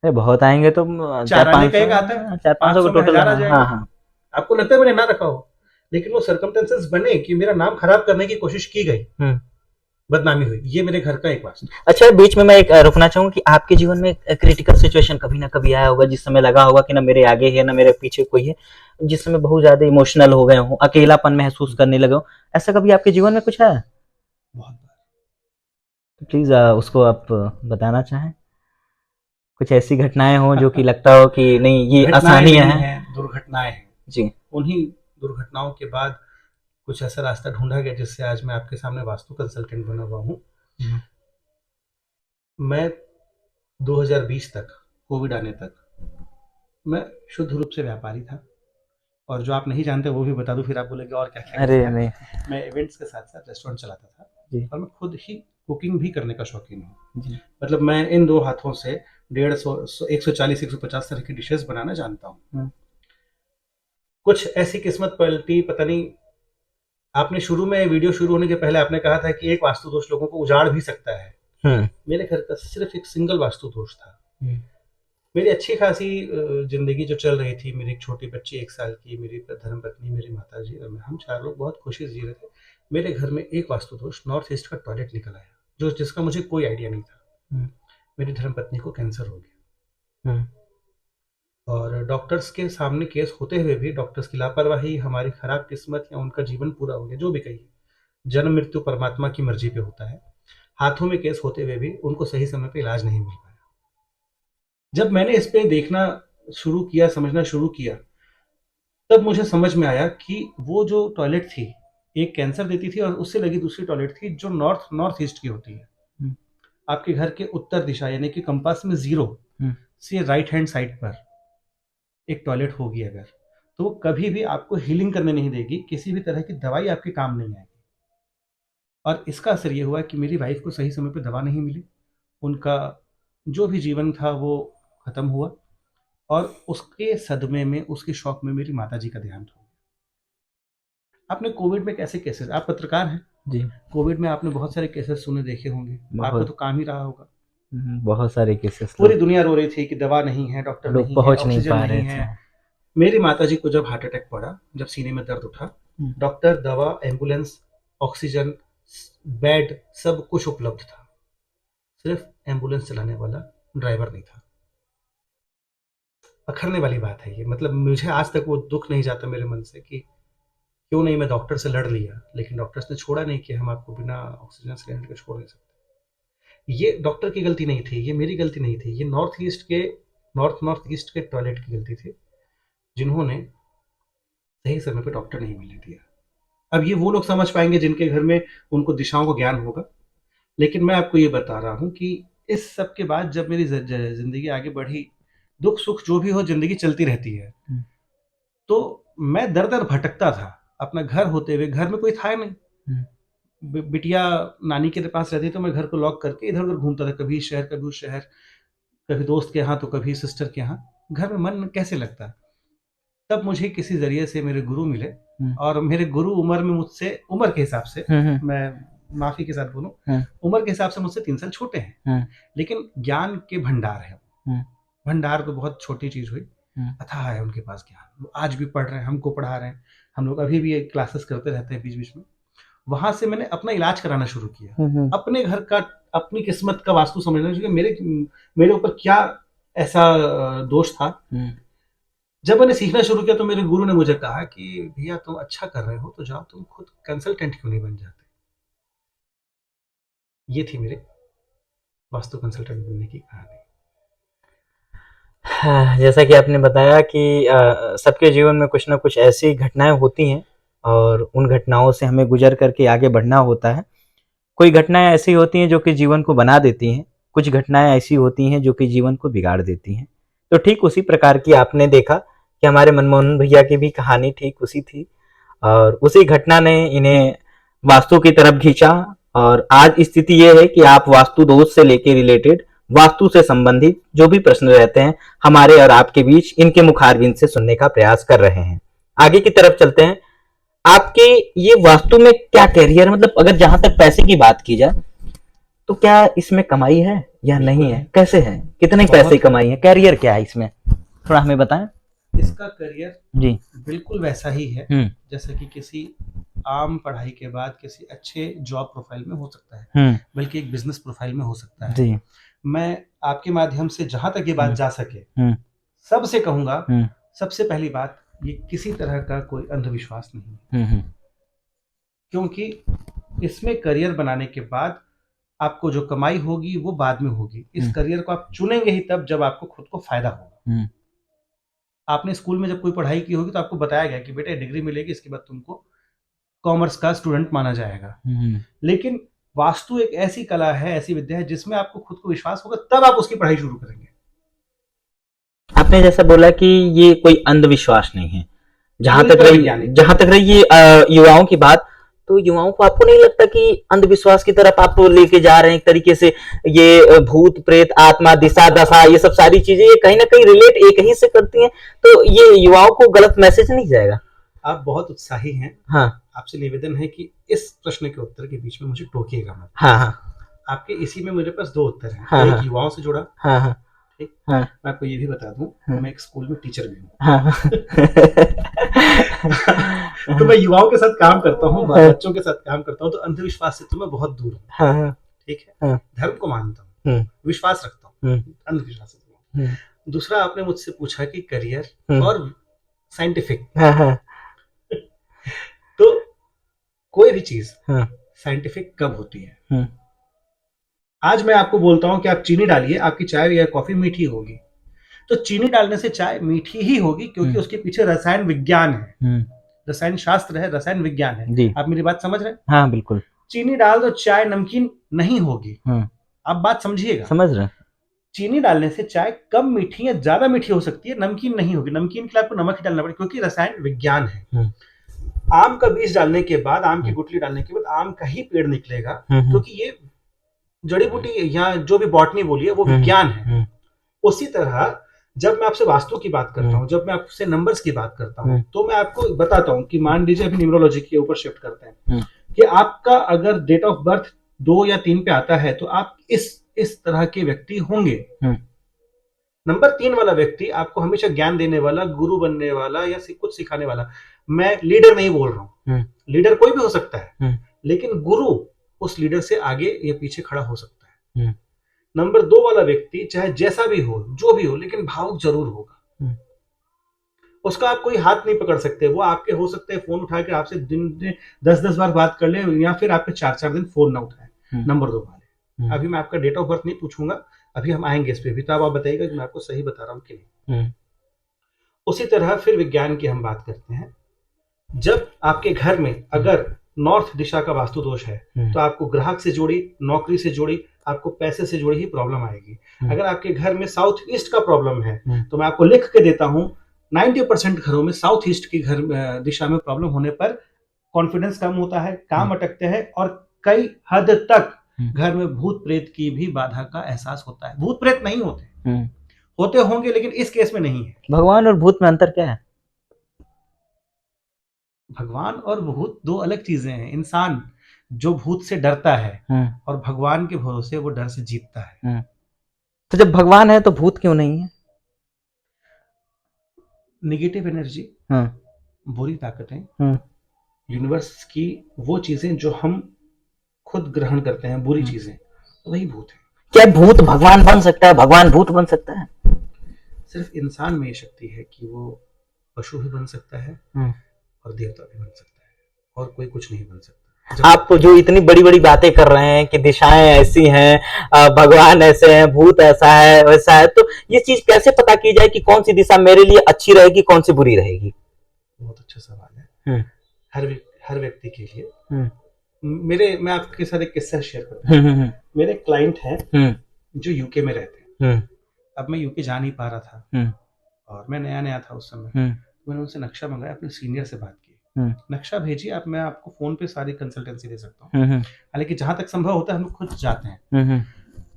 बहुत आएंगे तो 4-500 आता है, 400-500 को टोटल। आपको लगता है मैंने ना रखा हो, लेकिन वो सर्कमस्टेंसेस बने कि मेरा नाम खराब करने की कोशिश की गई, बदनामी हुई। ये मेरे घर का एक वास्तु। अच्छा, बीच में मैं एक रुकना चाहूंगा कि आपके जीवन में क्रिटिकल सिचुएशन कभी ना कभी आया होगा जिस समय लगा होगा कि ना मेरे आगे है ना मेरे पीछे कोई है, जिस समय बहुत ज्यादा इमोशनल हो गए हो, अकेलापन महसूस करने लगे हो, ऐसा कभी आपके जीवन में कुछ है? बहुत बार। प्लीज उसको आप बताना चाहें, कुछ ऐसी घटनाएं हो जो कि लगता हो कि नहीं ये आसानियां हैं। दुर्घटनाएं हैं जी। उन्हीं दुर्घटनाओं के बाद कुछ ऐसा रास्ता ढूंढा गया जिससे आज मैं आपके सामने वास्तु कंसल्टेंट बना हुआ हूँ। मैं 2020 तक, कोविड आने तक, मैं शुद्ध रूप से व्यापारी था। और जो आप नहीं जानते वो भी बता दूं, फिर आप बोलेंगे और क्या क्या। अरे नहीं, मैं इवेंट्स के साथ साथ रेस्टोरेंट चलाता था जी। और मैं खुद ही कुकिंग भी करने का शौकीन हूँ। मतलब मैं इन 2 हाथों से 150, 140-150 तरह की डिशेस बनाना जानता हूँ। कुछ ऐसी किस्मत पलटी, पता नहीं आपने शुरू में वीडियो शुरू होने के पहले आपने कहा था कि एक वास्तु दोष लोगों को उजाड़ भी सकता है। मेरे घर का सिर्फ एक सिंगल वास्तु दोष था। मेरी अच्छी खासी जिंदगी जो चल रही थी, मेरी एक छोटी बच्ची 1 साल की, मेरी धर्मपत्नी, मेरी माताजी और मैं, हम 4 लोग बहुत खुशी से जी रहे थे। मेरे घर में एक वास्तु दोष, नॉर्थ ईस्ट का टॉयलेट निकल आया, जिसका मुझे कोई आइडिया नहीं था। मेरी धर्मपत्नी को कैंसर हो गया और डॉक्टर्स के सामने केस होते हुए भी डॉक्टर्स की लापरवाही, हमारी खराब किस्मत या उनका जीवन पूरा हो गया, जो भी कहिए, जन्म मृत्यु परमात्मा की मर्जी पे होता है। हाथों में केस होते हुए भी उनको सही समय पे इलाज नहीं मिल पाया। जब मैंने इस पे देखना शुरू किया, समझना शुरू किया, तब मुझे समझ में आया कि वो जो टॉयलेट थी, एक कैंसर देती थी और उससे लगी दूसरी टॉयलेट थी जो नॉर्थ ईस्ट की होती है। आपके घर के उत्तर दिशा यानी कि कंपास में 0 से राइट हैंड साइड पर एक टॉयलेट होगी अगर, तो वो कभी भी आपको हीलिंग करने नहीं देगी, किसी भी तरह की दवाई आपके काम नहीं आएगी। और इसका असर ये हुआ कि मेरी वाइफ को सही समय पे दवा नहीं मिली, उनका जो भी जीवन था वो खत्म हुआ और उसके सदमे में, उसके शौक में मेरी माताजी का देहांत हो गया। आपने कोविड में कैसे केसेस, आप पत्रकार हैं जी, कोविड में आपने बहुत सारे केसेस सुने देखे होंगे, आपका तो काम ही रहा होगा। बहुत सारे केसेस, पूरी दुनिया रो रही थी कि दवा नहीं है, डॉक्टर लोग नहीं है, पहुंच नहीं ऑक्सीजन पा नहीं रहे है। थे। मेरी माताजी को जब हार्ट अटैक पड़ा, जब सीने में दर्द उठा, डॉक्टर, दवा, एम्बुलेंस, ऑक्सीजन, बेड, सब कुछ उपलब्ध था, सिर्फ एम्बुलेंस चलाने वाला ड्राइवर नहीं था। अखरने वाली बात है ये, मतलब मुझे आज तक वो दुख नहीं जाता मेरे मन से कि क्यों नहीं मैं डॉक्टर से लड़ लिया, लेकिन डॉक्टर्स ने छोड़ा नहीं कि हम आपको बिना ऑक्सीजन सिलेंडर के छोड़ नहीं सकते। ये डॉक्टर की गलती नहीं थी, ये मेरी गलती नहीं थी, ये नॉर्थ ईस्ट के टॉयलेट की गलती थी, जिन्होंने सही समय पे डॉक्टर नहीं मिलने दिया। अब ये वो लोग समझ पाएंगे जिनके घर में उनको दिशाओं का ज्ञान होगा, लेकिन मैं आपको ये बता रहा हूँ कि इस सब के बाद जब मेरी जिंदगी आगे बढ़ी, दुख सुख जो भी हो, जिंदगी चलती रहती है, तो मैं दर दर भटकता था। अपना घर होते हुए, घर में कोई था नहीं, बिटिया नानी के पास रहती तो मैं घर को लॉक करके इधर उधर घूमता था, कभी इस शहर कभी उस शहर, कभी दोस्त के यहाँ तो कभी सिस्टर के यहाँ। घर में मन कैसे लगता। तब मुझे किसी जरिए से मेरे गुरु मिले और मेरे गुरु उम्र में मुझसे, उम्र के हिसाब से, मैं माफी के साथ बोलूं, उम्र के हिसाब से मुझसे 3 साल छोटे हैं, लेकिन ज्ञान के भंडार है। भंडार तो बहुत छोटी चीज हुई, अथाह है उनके पास ज्ञान, वो आज भी पढ़ रहे हैं, हमको पढ़ा रहे हैं, हम लोग अभी भी क्लासेस करते रहते हैं बीच बीच में। वहां से मैंने अपना इलाज कराना शुरू किया, अपने घर का, अपनी किस्मत का वास्तु समझना शुरू किया, मेरे ऊपर क्या ऐसा दोष था। जब मैंने सीखना शुरू किया तो मेरे गुरु ने मुझे कहा कि भैया तुम अच्छा कर रहे हो तो जाओ तुम खुद कंसल्टेंट क्यों नहीं बन जाते। ये थी मेरे वास्तु कंसल्टेंट बनने की कहानी। जैसा कि आपने बताया कि सबके जीवन में कुछ ना कुछ ऐसी घटनाएं होती हैं और उन घटनाओं से हमें गुजर करके आगे बढ़ना होता है। कोई घटनाएं ऐसी होती हैं जो कि जीवन को बना देती हैं, कुछ घटनाएं ऐसी होती हैं जो कि जीवन को बिगाड़ देती हैं। तो ठीक उसी प्रकार की आपने देखा कि हमारे मनमोहन भैया की भी कहानी ठीक उसी थी और उसी घटना ने इन्हें वास्तु की तरफ खींचा और आज स्थिति ये है कि आप वास्तु दोष से लेके रिलेटेड, वास्तु से संबंधित जो भी प्रश्न रहते हैं हमारे और आपके बीच, इनके मुखारबिंद से सुनने का प्रयास कर रहे हैं। आगे की तरफ चलते हैं। आपके ये वास्तु में क्या कैरियर, मतलब अगर जहां तक पैसे की बात की जाए तो क्या इसमें कमाई है या नहीं है, कैसे है, कितने पैसे कमाई है, कैरियर क्या है इसमें, थोड़ा हमें बताएं। इसका करियर जी बिल्कुल वैसा ही है जैसा कि किसी आम पढ़ाई के बाद किसी अच्छे जॉब प्रोफाइल में हो सकता है, बल्कि एक बिजनेस प्रोफाइल में हो सकता है। जी। मैं आपके माध्यम से जहां तक ये बात जा सके सबसे कहूंगा, सबसे पहली बात, ये किसी तरह का कोई अंधविश्वास नहीं, क्योंकि इसमें करियर बनाने के बाद आपको जो कमाई होगी वो बाद में होगी। इस करियर को आप चुनेंगे ही तब जब आपको खुद को फायदा होगा। आपने स्कूल में जब कोई पढ़ाई की होगी तो आपको बताया गया कि बेटा डिग्री मिलेगी, इसके बाद तुमको कॉमर्स का स्टूडेंट माना जाएगा। लेकिन वास्तु एक ऐसी कला है, ऐसी विद्या है जिसमें आपको खुद को विश्वास होगा तब आप उसकी पढ़ाई शुरू करेंगे। आपने जैसा बोला कि ये कोई अंधविश्वास नहीं है, जहां तक रही ये युवाओं की बात, तो युवाओं को आपको नहीं लगता कि अंधविश्वास की तरफ आप लेके जा रहे हैं एक तरीके से, ये भूत प्रेत आत्मा दिशा दशा ये सब सारी चीजें ये कहीं ना कहीं रिलेट एक ही से करती हैं, तो ये युवाओं को गलत मैसेज नहीं जाएगा? आप बहुत उत्साही हैं। हाँ आपसे निवेदन है कि इस प्रश्न के उत्तर के बीच में मुझे टोकिएगा मत। हाँ हाँ आपके इसी में मेरे पास 2 उत्तर हैं। हाँ, एक हाँ। युवाओं से जुड़ा, हाँ हाँ ठीक। हाँ मैं आपको ये भी बता दूं, हाँ। मैं एक स्कूल में टीचर भी हूँ। हाँ तो मैं युवाओं के साथ काम करता हूँ, बच्चों के साथ काम करता हूँ, तो अंधविश्वास से तो मैं बहुत दूर हूँ। हाँ हाँ ठीक है, हाँ। धर्म को मानता हूँ, विश्वास रखता हूँ, अंधविश्वास से दूर हूँ। दूसरा, आपने मुझसे पूछा कि करियर और साइंटिफिक, हाँ हाँ तो कोई भी चीज हाँ साइंटिफिक कब होती है? आज मैं आपको बोलता हूं कि आप चीनी डालिए, आपकी चाय या कॉफी मीठी होगी, तो चीनी डालने से चाय मीठी ही होगी, क्योंकि उसके पीछे रसायन विज्ञान है, रसायन शास्त्र है, रसायन विज्ञान है। जी। आप मेरी बात समझ रहे हैं? हाँ बिल्कुल चीनी डाल दो, चाय नमकीन नहीं होगी। आप बात समझिएगा, समझ रहे हैं। चीनी डालने से चाय कम मीठी या ज्यादा मीठी हो सकती है, नमकीन नहीं होगी। नमकीन के लिए आपको नमक ही डालना पड़ेगा, क्योंकि रसायन विज्ञान है। आम का बीज डालने के बाद, आम की गुठली डालने के बाद आम का ही पेड़ निकलेगा, क्योंकि ये जड़ी बूटी या जो भी बॉटनी बोलिए वो विज्ञान है। उसी तरह जब मैं आपसे वास्तु की बात करता हूँ, जब मैं आपसे नंबर्स की बात करता हूँ, तो मैं आपको बताता हूँ कि मान लीजिए अभी न्यूमरोलॉजी के ऊपर शिफ्ट करते हैं कि आपका अगर डेट ऑफ बर्थ 2 या 3 पे आता है, तो आप इस तरह के व्यक्ति होंगे। नंबर 3 वाला व्यक्ति आपको हमेशा ज्ञान देने वाला, गुरु बनने वाला या कुछ सिखाने वाला। मैं लीडर नहीं बोल रहा हूँ, लीडर कोई भी हो सकता है, लेकिन गुरु उस लीडर से आगे या पीछे खड़ा हो सकता है। नंबर 2 वाला व्यक्ति चाहे जैसा भी हो, जो भी हो, लेकिन भावुक जरूर होगा। उसका आप कोई हाथ नहीं पकड़ सकते, वो आपके हो सकते हैं फोन उठा के आपसे दिन में 10-10 बार बात कर ले, या फिर आपके 4-4 दिन फोन ना उठाए। नंबर 2 वाले। अभी मैं आपका डेट ऑफ बर्थ नहीं पूछूंगा, अभी हम आएंगे इस पे भी, तो आप बताइएगा कि मैं आपको सही बता रहा हूँ कि नहीं। उसी तरह फिर विज्ञान की हम बात करते हैं। जब आपके घर में अगर नॉर्थ दिशा का वास्तु दोष है, तो आपको ग्राहक से जुड़ी, नौकरी से जुड़ी, आपको पैसे से जुड़ी ही प्रॉब्लम आएगी। अगर आपके घर में साउथ ईस्ट का प्रॉब्लम है, तो मैं आपको लिख के देता हूं, 90% घरों में साउथ ईस्ट की घर दिशा में प्रॉब्लम होने पर कॉन्फिडेंस कम होता है, काम अटकते हैं, और कई हद तक घर में भूत प्रेत की भी बाधा का एहसास होता है। भूत प्रेत नहीं होते, होते होंगे, लेकिन इस केस में नहीं है। भगवान और भूत में अंतर क्या है? भगवान और भूत 2 अलग चीजें हैं। इंसान जो भूत से डरता है और भगवान के भरोसे वो डर से जीतता है। तो जब भगवान है तो भूत क्यों नहीं है? नेगेटिव एनर्जी, बुरी ताकतें, यूनिवर्स की वो चीजें जो हम खुद ग्रहण करते हैं, बुरी चीजें, वही भूत है। क्या भूत भगवान बन सकता है? भगवान भूत बन सकता है? सिर्फ इंसान में ये शक्ति है कि वो पशु भी बन सकता है और देवता भी बन सकता है, और कोई कुछ नहीं बन सकता। आप जो इतनी बड़ी बड़ी बातें कर रहे हैं कि दिशाएं ऐसी हैं, भगवान ऐसे हैं, भूत ऐसा है, वैसा है, तो ये चीज कैसे पता की जाए कि कौन सी दिशा मेरे लिए अच्छी रहेगी, कौन सी बुरी रहेगी? बहुत अच्छा सवाल है। हर व्यक्ति के लिए मैं आपके साथ एक किस्सा शेयर करता हूँ। मेरे क्लाइंट हैं जो यूके में रहते हैं। अब मैं यूके जा नहीं पा रहा था, और मैं नया नया था उस समय। मैंने उनसे नक्शा मंगाया, अपने सीनियर से बात की, नक्शा भेजिए आप, मैं आपको फोन पे सारी कंसल्टेंसी दे सकता हूँ। हालांकि जहां तक संभव होता है हम लोग खुद जाते हैं।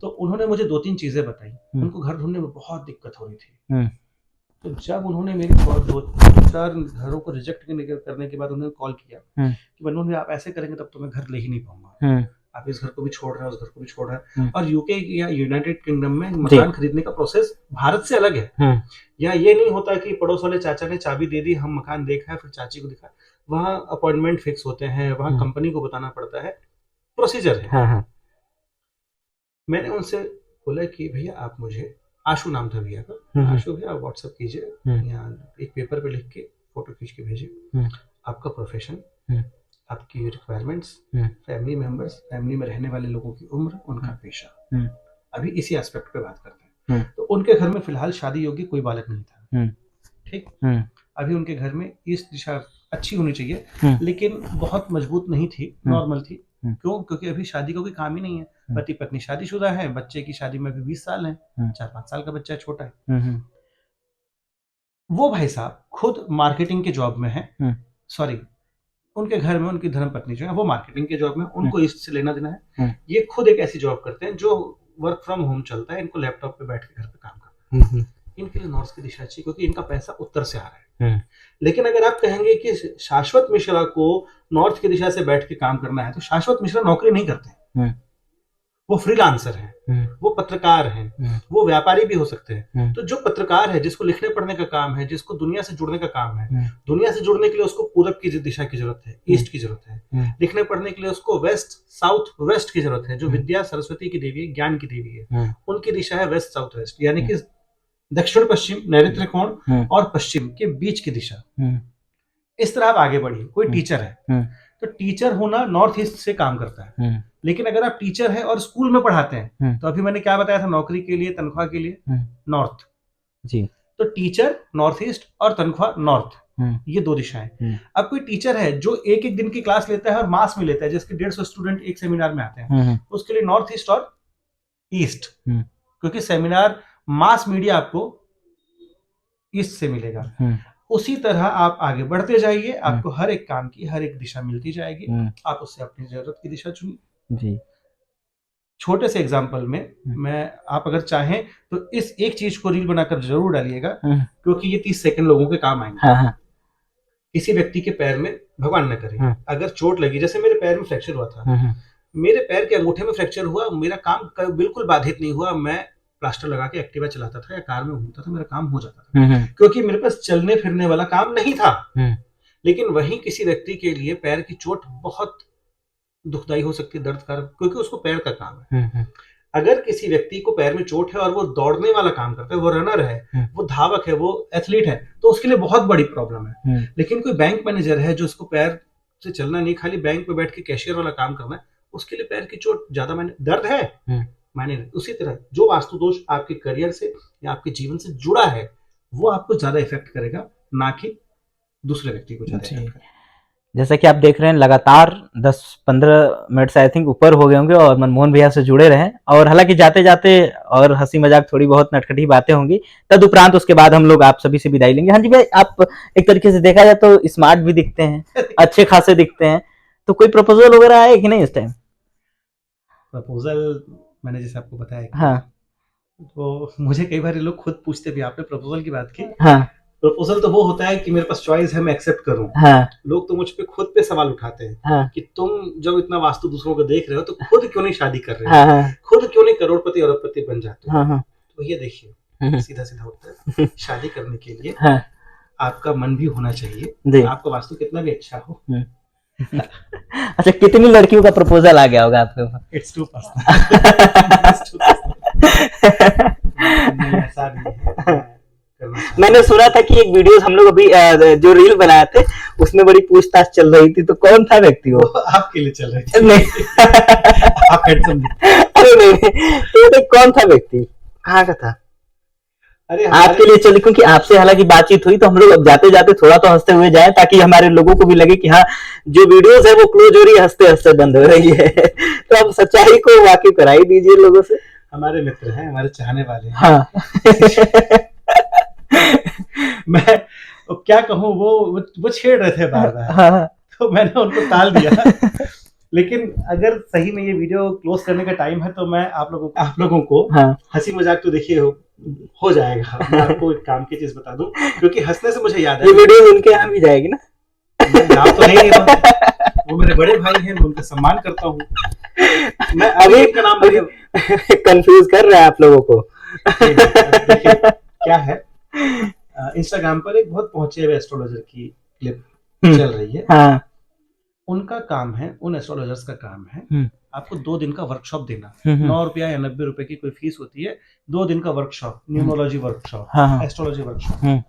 तो उन्होंने मुझे 2-3 चीजें बताई। उनको घर ढूंढने में बहुत दिक्कत हो रही थी। तो जब उन्होंने मेरी 2-4 घरों को रिजेक्ट करने के बाद उन्होंने कॉल किया कि मनोज भाई, आप ऐसे करेंगे तब तो मैं घर ले ही नहीं पाऊंगा, आप इस घर को भी छोड़ रहे हैं, उस घर को भी छोड़ रहे हैं। और यूके या यूनाइटेड किंगडम में मकान खरीदने का प्रोसेस भारत से अलग है। यहाँ ये नहीं होता कि पड़ोस वाले चाचा ने चाबी दे दी, हम मकान देखा है, फिर चाची को दिखा। वहाँ अपॉइंटमेंट फिक्स होते हैं, वहाँ कंपनी को बताना पड़ता है, प्रोसीजर है। मैंने उनसे बोला कि भैया आप मुझे, आशु नाम था भैया का, आशु भैया आप व्हाट्सएप कीजिए, या एक पेपर पे लिख के फोटो खींच के भेजिए, आपका प्रोफेशन, आपकी रिक्वायरमेंट्स, फैमिली मेंबर्स, फैमिली में रहने वाले लोगों की उम्र, उनका पेशा। अभी इसी एस्पेक्ट पे बात करते हैं। तो उनके घर में फिलहाल शादी योग्य कोई बालक नहीं था। ठीक, अभी उनके घर में ईस्ट दिशा अच्छी होनी चाहिए, लेकिन बहुत मजबूत नहीं थी, नॉर्मल थी। क्यों? क्योंकि अभी शादी का कोई काम ही नहीं है। पति पत्नी शादीशुदा है, बच्चे की शादी में अभी 20 साल है, 4-5 साल का बच्चा छोटा है। वो भाई साहब खुद मार्केटिंग के जॉब में है, सॉरी, उनके घर में उनकी धर्मपत्नी जो है वो मार्केटिंग के जॉब में, उनको इससे लेना देना है। ये खुद एक ऐसी जॉब करते हैं जो वर्क फ्रॉम होम चलता है, इनको लैपटॉप पे बैठ के घर पे काम करना है। इनके लिए नॉर्थ की दिशा चाहिए, क्योंकि इनका पैसा उत्तर से आ रहा लेकिन अगर आप कहेंगे कि शाश्वत मिश्रा को नॉर्थ की दिशा से बैठ के काम करना है, तो शाश्वत मिश्रा नौकरी नहीं करते, वो फ्रीलांसर हैं, वो पत्रकार हैं, वो व्यापारी भी हो सकते हैं। तो जो पत्रकार है, जिसको लिखने पढ़ने का काम है, जिसको दुनिया से जुड़ने का काम है, दुनिया से जुड़ने के लिए उसको पूरब की दिशा की जरूरत है, ईस्ट की जरूरत है। लिखने पढ़ने के लिए उसको वेस्ट साउथ वेस्ट की जरूरत है। जो विद्या सरस्वती की देवी है, ज्ञान की देवी है, उनकी दिशा है वेस्ट साउथ वेस्ट, यानी कि दक्षिण पश्चिम, नैऋत्य कोण और पश्चिम के बीच की दिशा। इस तरह आप आगे बढ़िए। कोई टीचर है, तो टीचर होना नॉर्थ ईस्ट से काम करता है। लेकिन अगर आप टीचर हैं और स्कूल में पढ़ाते हैं, तो अभी मैंने क्या बताया था, नौकरी के लिए, तनख्वाह के लिए नॉर्थ जी। तो टीचर नॉर्थ ईस्ट और तनख्वाह नॉर्थ, ये दो दिशाएं। अब कोई टीचर है जो एक एक दिन की क्लास लेता है और मास में लेता है, जिसके 150 स्टूडेंट एक सेमिनार में आते हैं, उसके लिए नॉर्थ ईस्ट और ईस्ट, क्योंकि सेमिनार मास मीडिया आपको ईस्ट से मिलेगा। उसी तरह आप आगे बढ़ते जाइए, आपको हर एक काम की हर एक दिशा मिलती जाएगी, आप उससे अपनी जरूरत की दिशा चुनिए जी। छोटे से एग्जाम्पल में मैं, आप अगर चाहें तो इस एक चीज को रील बनाकर जरूर डालिएगा, क्योंकि ये 30 सेकंड लोगों के काम आएंगे। किसी व्यक्ति के पैर में, भगवान न करे, अगर चोट लगी, जैसे मेरे पैर में फ्रैक्चर हुआ था, मेरे पैर के अंगूठे में फ्रैक्चर हुआ, मेरा काम बिल्कुल बाधित नहीं हुआ, मैं प्लास्टर लगा के एक्टिवा चलाता था या कार में घूमता था, मेरा काम हो जाता था, क्योंकि मेरे पास चलने फिरने वाला काम नहीं था। लेकिन वहीं किसी व्यक्ति के लिए पैर की चोट बहुत दुखदाई हो सकती है, दर्दकारक, क्योंकि उसको पैर का काम है। अगर किसी व्यक्ति को पैर में चोट है और वो दौड़ने वाला काम करता है, वो रनर है, वो धावक है, वो एथलीट है, तो उसके लिए बहुत बड़ी प्रॉब्लम है। लेकिन कोई बैंक मैनेजर है जो उसको पैर से चलना नहीं, खाली बैंक में बैठ के कैशियर वाला काम करना है, उसके लिए पैर की चोट ज्यादा दर्द है मायने नहीं। उसी तरह जो वास्तु दोष आपके करियर से या आपके जीवन से जुड़ा है, वो आपको ज्यादा इफेक्ट करेगा, ना कि दूसरे व्यक्ति को ज्यादा इफेक्ट करेगा। जैसा कि आप देख रहे हैं, लगातार 10-15 मिनट से आई थिंक ऊपर हो गए होंगे और मनमोहन भैया से जुड़े रहे, और हालांकि जाते जाते और हंसी मजाक थोड़ी बहुत नटखटी बातें होंगी, तदुपरांत उसके बाद हम लोग आप सभी से विदाई लेंगे। हाँ जी भाई, आप एक तरीके से देखा जाए तो स्मार्ट भी दिखते हैं, अच्छे खासे दिखते हैं, तो कोई प्रपोजल वगैरह आए कि नहीं इस टाइम? प्रपोजल मैंने जैसे आपको बताया, हाँ, तो मुझे कई बार लोग खुद पूछते भी, आपने प्रपोजल की बात की। हाँ, प्रपोजल तो वो होता है कि मेरे पास चॉइस है, मैं एक्सेप्ट करूं। हाँ, लोग तो मुझ पे खुद पे सवाल उठाते हैं, हाँ, कि तुम जब इतना वास्तु दूसरों को देख रहे हो, तो खुद क्यों नहीं शादी कर रहे हो, हाँ, खुद क्यों नहीं करोड़पति अरबपति बन जाते हो। हाँ, हाँ, तो ये देखिए, सीधा सीधा उत्तर, शादी करने के लिए हाँ, आपका मन भी होना चाहिए, आपका वास्तु कितना भी अच्छा हो। अच्छा, कितनी लड़कियों का प्रपोजल आ गया होगा आपके ऊपर? It's too personal. ऐसा नहीं है। मैंने सुना था कि एक वीडियो हम लोग अभी जो रील बनाए थे, उसमें बड़ी पूछताछ चल रही थी, तो कौन था व्यक्ति वो? आपके लिए चल रही थी। नहीं। आप अरे नहीं, तो कौन था व्यक्ति, कहाँ का था? अरे आपके लिए चले, क्योंकि आपसे हालांकि बातचीत हुई, तो हम लोग अब जाते जाते थोड़ा तो हंसते हुए जाए, ताकि हमारे लोगों को भी लगे कि हाँ, जो वीडियोस है वो क्लोज हो रही है, हंसते हंसते बंद हो रही है। तो अब सच्चाई को वाकिफ कराई दीजिए लोगों से। हमारे मित्र हैं, हमारे चाहने वाले हैं। हाँ। मैं क्या कहूँ, वो छेड़ रहे थे बार बार, हाँ, तो मैंने उनको टाल दिया। लेकिन अगर सही में ये वीडियो क्लोज करने का टाइम है, तो मैं आप लोगों को हंसी मजाक तो देखिए हो जाएगा। मैं आपको एक काम की चीज बता दूं, क्योंकि हंसने से मुझे याद है, ये वीडियो उनके यहाँ भी जाएगी ना? नाम तो नहीं रहा, वो मेरे बड़े भाई हैं, मैं उनका सम्मान करता हूँ। मैं अभी इनका नाम कंफ्यूज कर रहा है आप लोगों को। देखिए क्या है, इंस्टाग्राम पर एक बहुत पहुंचे हुए एस्ट्रोलॉजर की क्लिप चल रही है। हाँ। उनका काम है, उन एस्ट्रोलॉजर्स का काम है, आपको 2 दिन का वर्कशॉप देना। 9 रुपया या 90 रुपए की कोई फीस होती है, 2 दिन का workshop, numerology workshop, astrology workshop,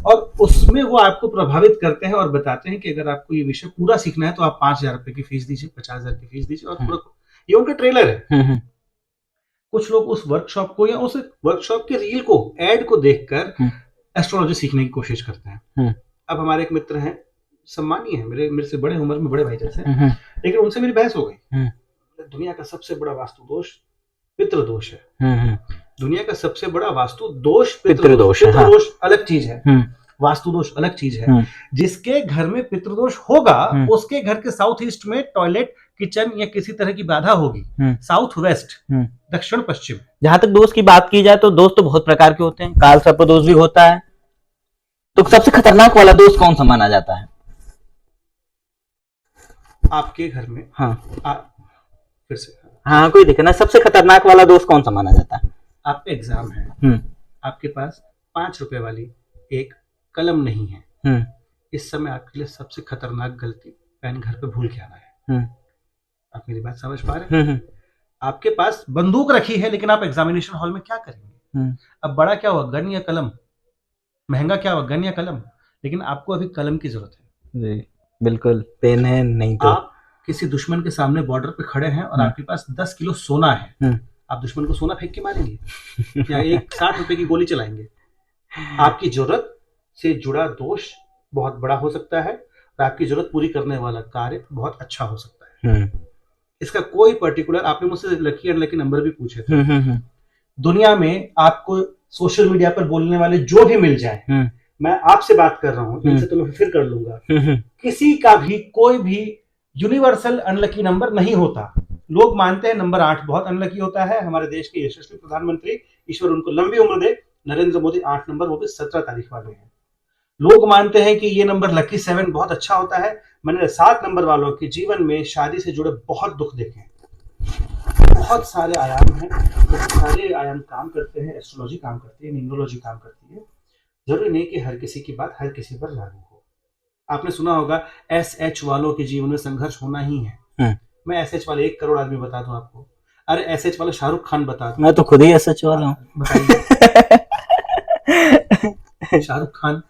और उसमें वो आपको प्रभावित करते हैं और बताते हैं कि अगर आपको ये विषय पूरा सीखना है, तो आप 5,000 रुपए की फीस दीजिए, 50,000 की फीस दीजिए, और पूरा, ये उनका ट्रेलर है। कुछ लोग उस वर्कशॉप को या उस वर्कशॉप के रील को, एड को देखकर एस्ट्रोलॉजी सीखने की कोशिश करते हैं। अब हमारे एक मित्र हैं, सम्मानीय है, मेरे से बड़े उम्र में, बड़े भाई जैसे, लेकिन उनसे मेरी बहस हो गई। दुनिया का सबसे बड़ा वास्तु दोष पितृदोष है। दुनिया का सबसे बड़ा वास्तु दोष पितृदोष। पितृदोष अलग चीज है, वास्तु दोष अलग चीज है। जिसके घर में पितृदोष होगा, उसके घर के साउथ ईस्ट में टॉयलेट, किचन या किसी तरह की बाधा होगी। साउथ वेस्ट, दक्षिण पश्चिम। जहां तक दोष की बात की जाए, तो दोष तो बहुत प्रकार के होते हैं, काल सर्प दोष भी होता है, तो सबसे खतरनाक वाला दोस्त कौन सा माना जाता है? आपके घर में हाँ फिर से हाँ, कोई दिक्कत नहीं। सबसे खतरनाक वाला दोस्त कौन सा माना जाता है? आपका एग्जाम है, हम्म आपके पास 5 रुपए वाली एक कलम नहीं है, हम्म इस समय आपके लिए सबसे खतरनाक गलती पेन घर पे भूल के आना है। हम्म आप मेरी बात समझ पा रहे हैं? हम्म आपके पास बंदूक रखी है, लेकिन आप एग्जामिनेशन हॉल में क्या करेंगे? हम्म अब बड़ा क्या हुआ, गन या कलम? महंगा क्या हुआ, गन या कलम? लेकिन आपको अभी कलम की जरूरत है। जी बिल्कुल, पेन है नहीं तो। आप किसी दुश्मन के सामने बॉर्डर पे खड़े हैं और आपके पास 10 किलो सोना है, आप दुश्मन को सोना फेंक के मारेंगे या एक 60 रुपए की गोली चलाएंगे? आपकी जरूरत से जुड़ा दोष बहुत बड़ा हो सकता है और आपकी जरूरत पूरी करने वाला कार्य बहुत अच्छा हो सकता है। इसका कोई पर्टिकुलर, आपने मुझसे लकी अनलकी नंबर भी पूछे थे। दुनिया में आपको सोशल मीडिया पर बोलने वाले जो भी मिल जाए, मैं आपसे बात कर रहा हूं, इनसे तो मैं फिर कर लूंगा, किसी का भी कोई भी यूनिवर्सल अनलकी नंबर नहीं होता। लोग मानते हैं नंबर 8 बहुत अनलकी होता है। हमारे देश के यशस्वी प्रधानमंत्री, ईश्वर उनको लंबी उम्र दे, नरेंद्र मोदी 8 नंबर, वो भी 17 तारीख वाले हैं। लोग मानते हैं कि ये नंबर लकी 7 बहुत अच्छा होता है। मैंने 7 नंबर वालों के जीवन में शादी से जुड़े बहुत दुख देखे हैं। बहुत सारे आयाम हैं, बहुत सारे आयाम काम करते हैं, एस्ट्रोलॉजी काम करती है, न्यूमरोलॉजी काम करती है। जरूरी नहीं कि हर किसी की बात हर किसी पर लागू हो। आपने सुना होगा SH वालों के जीवन में संघर्ष होना ही है। मैं SH वाले 1 करोड़ आदमी बता दूं आपको। अरे SH वाला शाहरुख खान बता दूं। मैं तो खुद ही SH वाला हूँ। बताइए। शाहरुख खान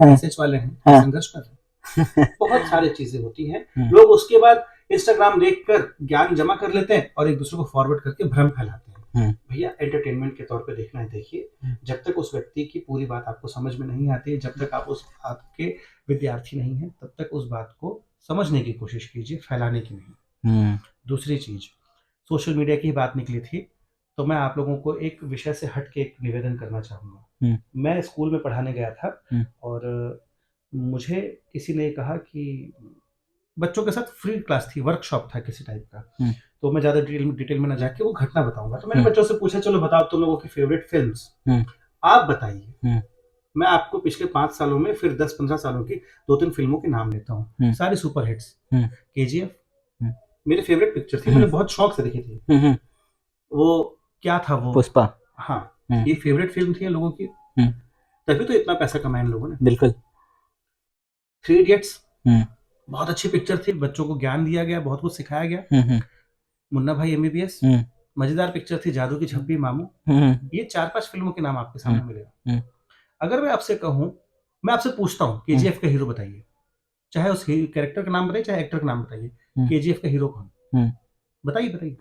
SH वाले हैं, संघर्ष कर रहे हैं। बहुत सारी चीजें होती हैं। लोग उसके बाद इंस्टाग्राम देखकर ज्ञान जमा कर लेते हैं और एक दूसरे को फॉरवर्ड करके भ्रम फैलाते हैं। भैया एंटरटेनमेंट के तौर पे देखना है देखिए। जब तक उस व्यक्ति की पूरी बात आपको समझ में नहीं आती है, जब तक आप उस आपके विद्यार्थी नहीं है, तब तक उस बात को समझने की कोशिश कीजिए, फैलाने की नहीं। दूसरी चीज, सोशल मीडिया की बात निकली थी तो मैं आप लोगों को एक विषय से हट के एक निवेदन करना चाहूंगा। मैं स्कूल में पढ़ाने गया था और मुझे किसी ने कहा कि बच्चों के साथ फ्री क्लास थी, वर्कशॉप था किसी टाइप का। तो मैं ज्यादा डिटेल में ना जाके वो घटना बताऊंगा। तो मैंने बच्चों से पूछा, चलो बताओ तुम लोगों की फेवरेट फिल्म्स, आप बताइए। मैं आपको पिछले 5 सालों में, फिर 10-15 सालों की 2-3 फिल्मों के नाम लेता हूँ, सारी सुपर हिट्स। KGF मेरी फेवरेट पिक्चर थी, मैंने बहुत शौक से देखी थी। वो क्या था, वो पुष्पा। हाँ, ये फेवरेट फिल्म थी लोगों की, तभी तो इतना पैसा कमाया इन लोगों ने। बिल्कुल। 3 इडियट्स बहुत अच्छी पिक्चर थी, बच्चों को ज्ञान दिया गया, बहुत कुछ सिखाया गया। मुन्ना भाई MBBS मजेदार पिक्चर थी, जादू की झप्पी, मामू। ये 4-5 फिल्मों के नाम आपके सामने मिलेगा। अगर मैं आपसे कहूं, मैं आपसे पूछता हूँ KGF का हीरो बताइए, चाहे उस कैरेक्टर का नाम बताइए, चाहे एक्टर का नाम बताइए, KGF का हीरो कौन? बताइए बताइए।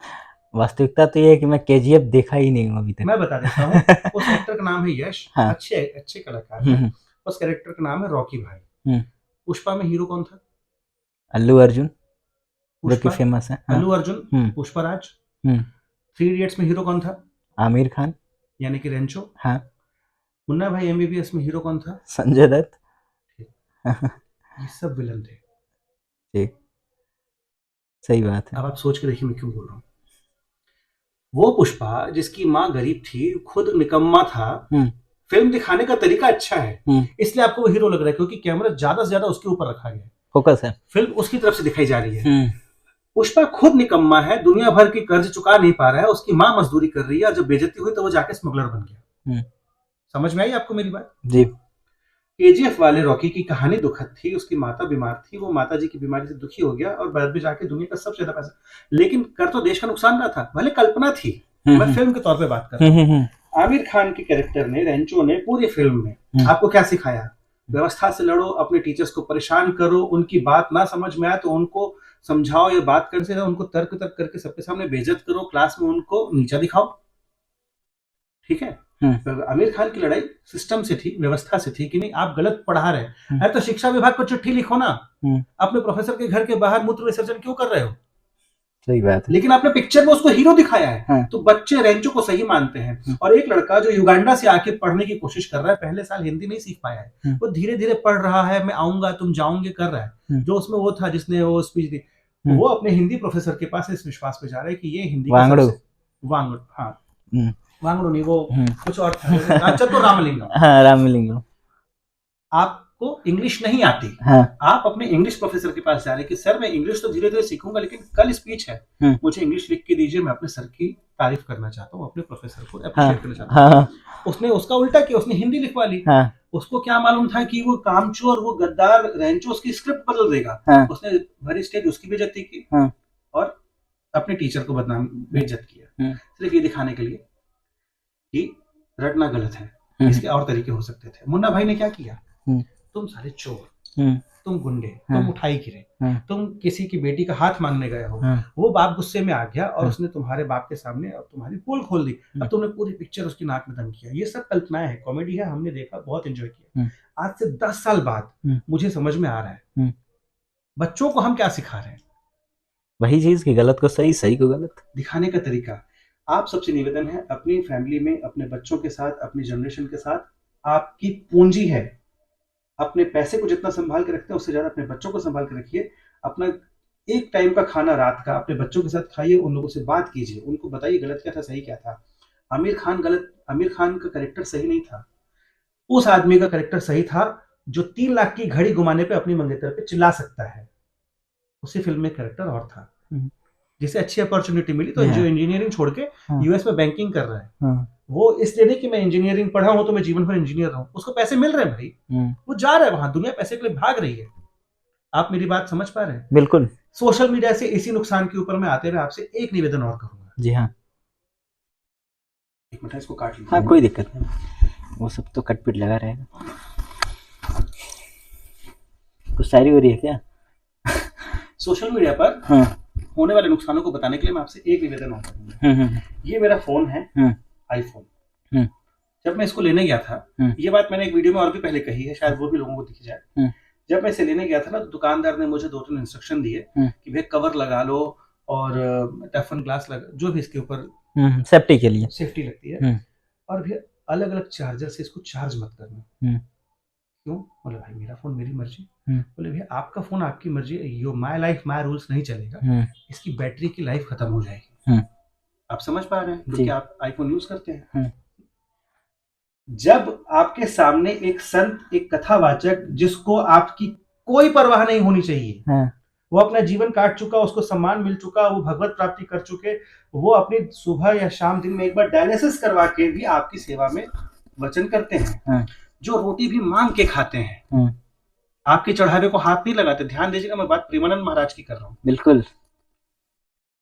वास्तविकता तो ये है कि मैं KGF देखा ही नहीं हूँ अभी तक। मैं बता देता हूँ। उस एक्टर का नाम है यश। हाँ। अच्छे कलाकार हैं। उस कैरेक्टर का नाम है रॉकी भाई। पुष्पा में हीरो कौन था? अल्लू अर्जुन, जो कि फेमस है। अल्लू अर्जुन, पुष्पराज। 3 इडियट्स में हीरो कौन था? आमिर खान, यानी कि रेंचो। हाँ। मुन्ना भाई MBBS में हीरो कौन था? संजय दत्त। ये सब विलन थे। ठीक, सही बात है। अब आप सोच के देखिए मैं क्यों बोल रहा हूँ। वो पुष्पा जिसकी माँ गरीब थी, खुद निकम्मा था, फिल्म दिखाने का तरीका अच्छा है, इसलिए आपको वो हीरो लग रहा है, क्योंकि कैमरा ज्यादा से ज्यादा उसके ऊपर रखा गया है, फोकस है, फिल्म उसकी तरफ से दिखाई जा रही है। पुष्पा खुद निकम्मा है, दुनिया भर की कर्ज चुका नहीं पा रहा है, उसकी माँ मजदूरी कर रही है, और जब बेइज्जती हुई तो वो जाके स्मगलर बन गया। समझ में आई आपको मेरी बात? जी। KGF वाले रॉकी की कहानी दुखद थी। उसकी माता बीमार थी, वो माता जी की बीमारी से दुखी हो गया और बाद में जाके दुनिया का सबसे ज्यादा पैसा, लेकिन कर तो देश का नुकसान रहा था, भले कल्पना थी। मैं फिल्म के तौर पे बात कर रहा हूँ। आमिर खान के कैरेक्टर ने, रेंचो ने, पूरी फिल्म में आपको क्या सिखाया? व्यवस्था से लड़ो, अपने टीचर्स को परेशान करो, उनकी बात ना समझ में आए तो उनको समझाओ, या बात करने से उनको तर्क करके सबके सामने बेइज्जत करो, क्लास में उनको नीचा दिखाओ। ठीक है? आमिर खान की लड़ाई सिस्टम से थी, व्यवस्था से थी कि नहीं आप गलत पढ़ा रहे हैं, अरे तो शिक्षा विभाग को चिट्ठी लिखो ना, अपने प्रोफेसर के घर के बाहर मूत्र विसर्जन क्यों कर रहे हो? सही बात है। लेकिन आपने पिक्चर में उसको हीरो दिखाया है। तो बच्चे रेंचो को सही मानते हैं। और एक लड़का जो युगांडा से आके पढ़ने की कोशिश कर रहा है, पहले साल हिंदी नहीं सीख पाया है, वो धीरे धीरे पढ़ रहा है, मैं आऊंगा तुम जाओगे कर रहा है। जो उसमें वो था जिसने वो स्पीच दी, वो अपने हिंदी प्रोफेसर के पास इस विश्वास पे जा रहा है कि ये हिंदी वांगड़ू, हाँ वांगड़ू नहीं, वो कुछ और था, चतुर रामलिंगम। हाँ, रामलिंगम। आपको इंग्लिश नहीं आती, हाँ, आप अपने इंग्लिश प्रोफेसर के पास जा रहे हैं कि सर मैं इंग्लिश तो धीरे धीरे सीखूंगा, लेकिन कल स्पीच है, मुझे इंग्लिश लिख के दीजिए, मैं अपने सर की तारीफ करना चाहता हूँ, अपने प्रोफेसर को हाँ, अप्रिशिएट करना चाहता हूँ। हाँ, उसने उसका उल्टा किया, उसने हिंदी लिखवा ली। हाँ, उसको क्या मालूम था कि वो कामचोर, वो गद्दार रैंचो उसकी स्क्रिप्ट बदल देगा। हाँ, उसने भरी स्टेज उसकी बेइज्जती की हाँ, और अपने टीचर को बदनाम बेइज्जत किया, सिर्फ ये दिखाने के लिए कि रटना गलत है, इसके और तरीके हो सकते थे। मुन्ना भाई ने क्या किया, तुम सारे चोर, तुम गुंडे, तुम उठाई गिरे, तुम किसी की बेटी का हाथ मांगने गए हो। वो बाप गुस्से में आ गया और उसने तुम्हारे बाप के सामने अब तुम्हारी पोल खोल दी। अब तुमने पूरी पिक्चर उसकी नाक में दम किया। ये सब कल्पनाएं है, कॉमेडी है, हमने देखा, बहुत एंजॉय किया। आज से 10 साल बाद मुझे समझ में आ रहा है बच्चों को हम क्या सिखा रहे हैं। वही चीज कि गलत को सही, सही को गलत दिखाने का तरीका। आप सबसे निवेदन है, अपनी फैमिली में, अपने बच्चों के साथ, अपनी जनरेशन के साथ, आपकी पूंजी है। अपने पैसे को जितना संभाल के रखते हैं उससे ज्यादा अपने बच्चों को संभाल के रखिए। अपना एक टाइम का खाना रात का अपने बच्चों के साथ खाइए, उन लोगों से बात कीजिए, उनको बताइए गलत क्या था, सही क्या था। आमिर खान का कैरेक्टर सही नहीं था। उस आदमी का कैरेक्टर सही था जो 3 लाख की घड़ी घुमाने पे अपनी मंगेतर पे चिल्ला सकता है। उसी फिल्म में कैरेक्टर और था, जिसे अच्छी अपॉर्चुनिटी मिली तो जो इंजीनियरिंग छोड़ के यूएस में बैंकिंग कर रहा है। वो इसलिए नहीं कि मैं इंजीनियरिंग पढ़ा हूं तो मैं जीवन भर इंजीनियर रहूं, उसको पैसे मिल रहे हैं भाई, वो जा रहा है वहां, दुनिया पैसे के लिए भाग रही है। आप मेरी बात समझ पा रहे हैं? बिल्कुल। सोशल मीडिया से इसी नुकसान के ऊपर मैं आते हुए आपसे एक निवेदन और करूंगा। जी हाँ, एक मिनट इसको काट लीजिए। हाँ, कोई दिक्कत नहीं, वो सब तो कटपिट लगा रहेगा। कुछ शायरी हो रही है क्या? सोशल मीडिया पर होने वाले नुकसानों को बताने के लिए मैं आपसे एक निवेदन और करूंगा। ये मेरा फोन है, आईफोन। जब मैं इसको लेने गया था, ये बात मैंने एक वीडियो में और भी पहले कही है, शायद वो भी लोगों को दिख जाए। जब मैं इसे लेने गया था ना, तो दुकानदार ने मुझे 2-3 इंस्ट्रक्शन दिए कि भैया कवर लगा लो और टेफन ग्लास लगा, जो भी इसके ऊपर सेफ्टी के लिए सेफ्टी लगती है, और भैया अलग अलग चार्जर से इसको चार्ज मत करना। क्यों? बोले भाई मेरा फोन मेरी मर्जी। बोले भैया आपका फोन आपकी मर्जी, yo my life my rules नहीं चलेगा, इसकी बैटरी की लाइफ खत्म हो जाएगी। आप समझ पा रहे हैं क्योंकि आप आईफोन यूज करते हैं। जब आपके सामने एक संत, एक कथावाचक जिसको आपकी कोई परवाह नहीं होनी चाहिए, वो अपना जीवन काट चुका, उसको सम्मान मिल चुका, वो भगवत प्राप्ति कर चुके, वो अपनी सुबह या शाम दिन में एक बार डायलिसिस करवा के भी आपकी सेवा में वचन करते हैं, जो रोटी भी मांग के खाते हैं, आपके चढ़ावे को हाथ नहीं लगाते। ध्यान दीजिएगा, मैं बात प्रेमानंद महाराज की कर रहा हूँ। बिल्कुल।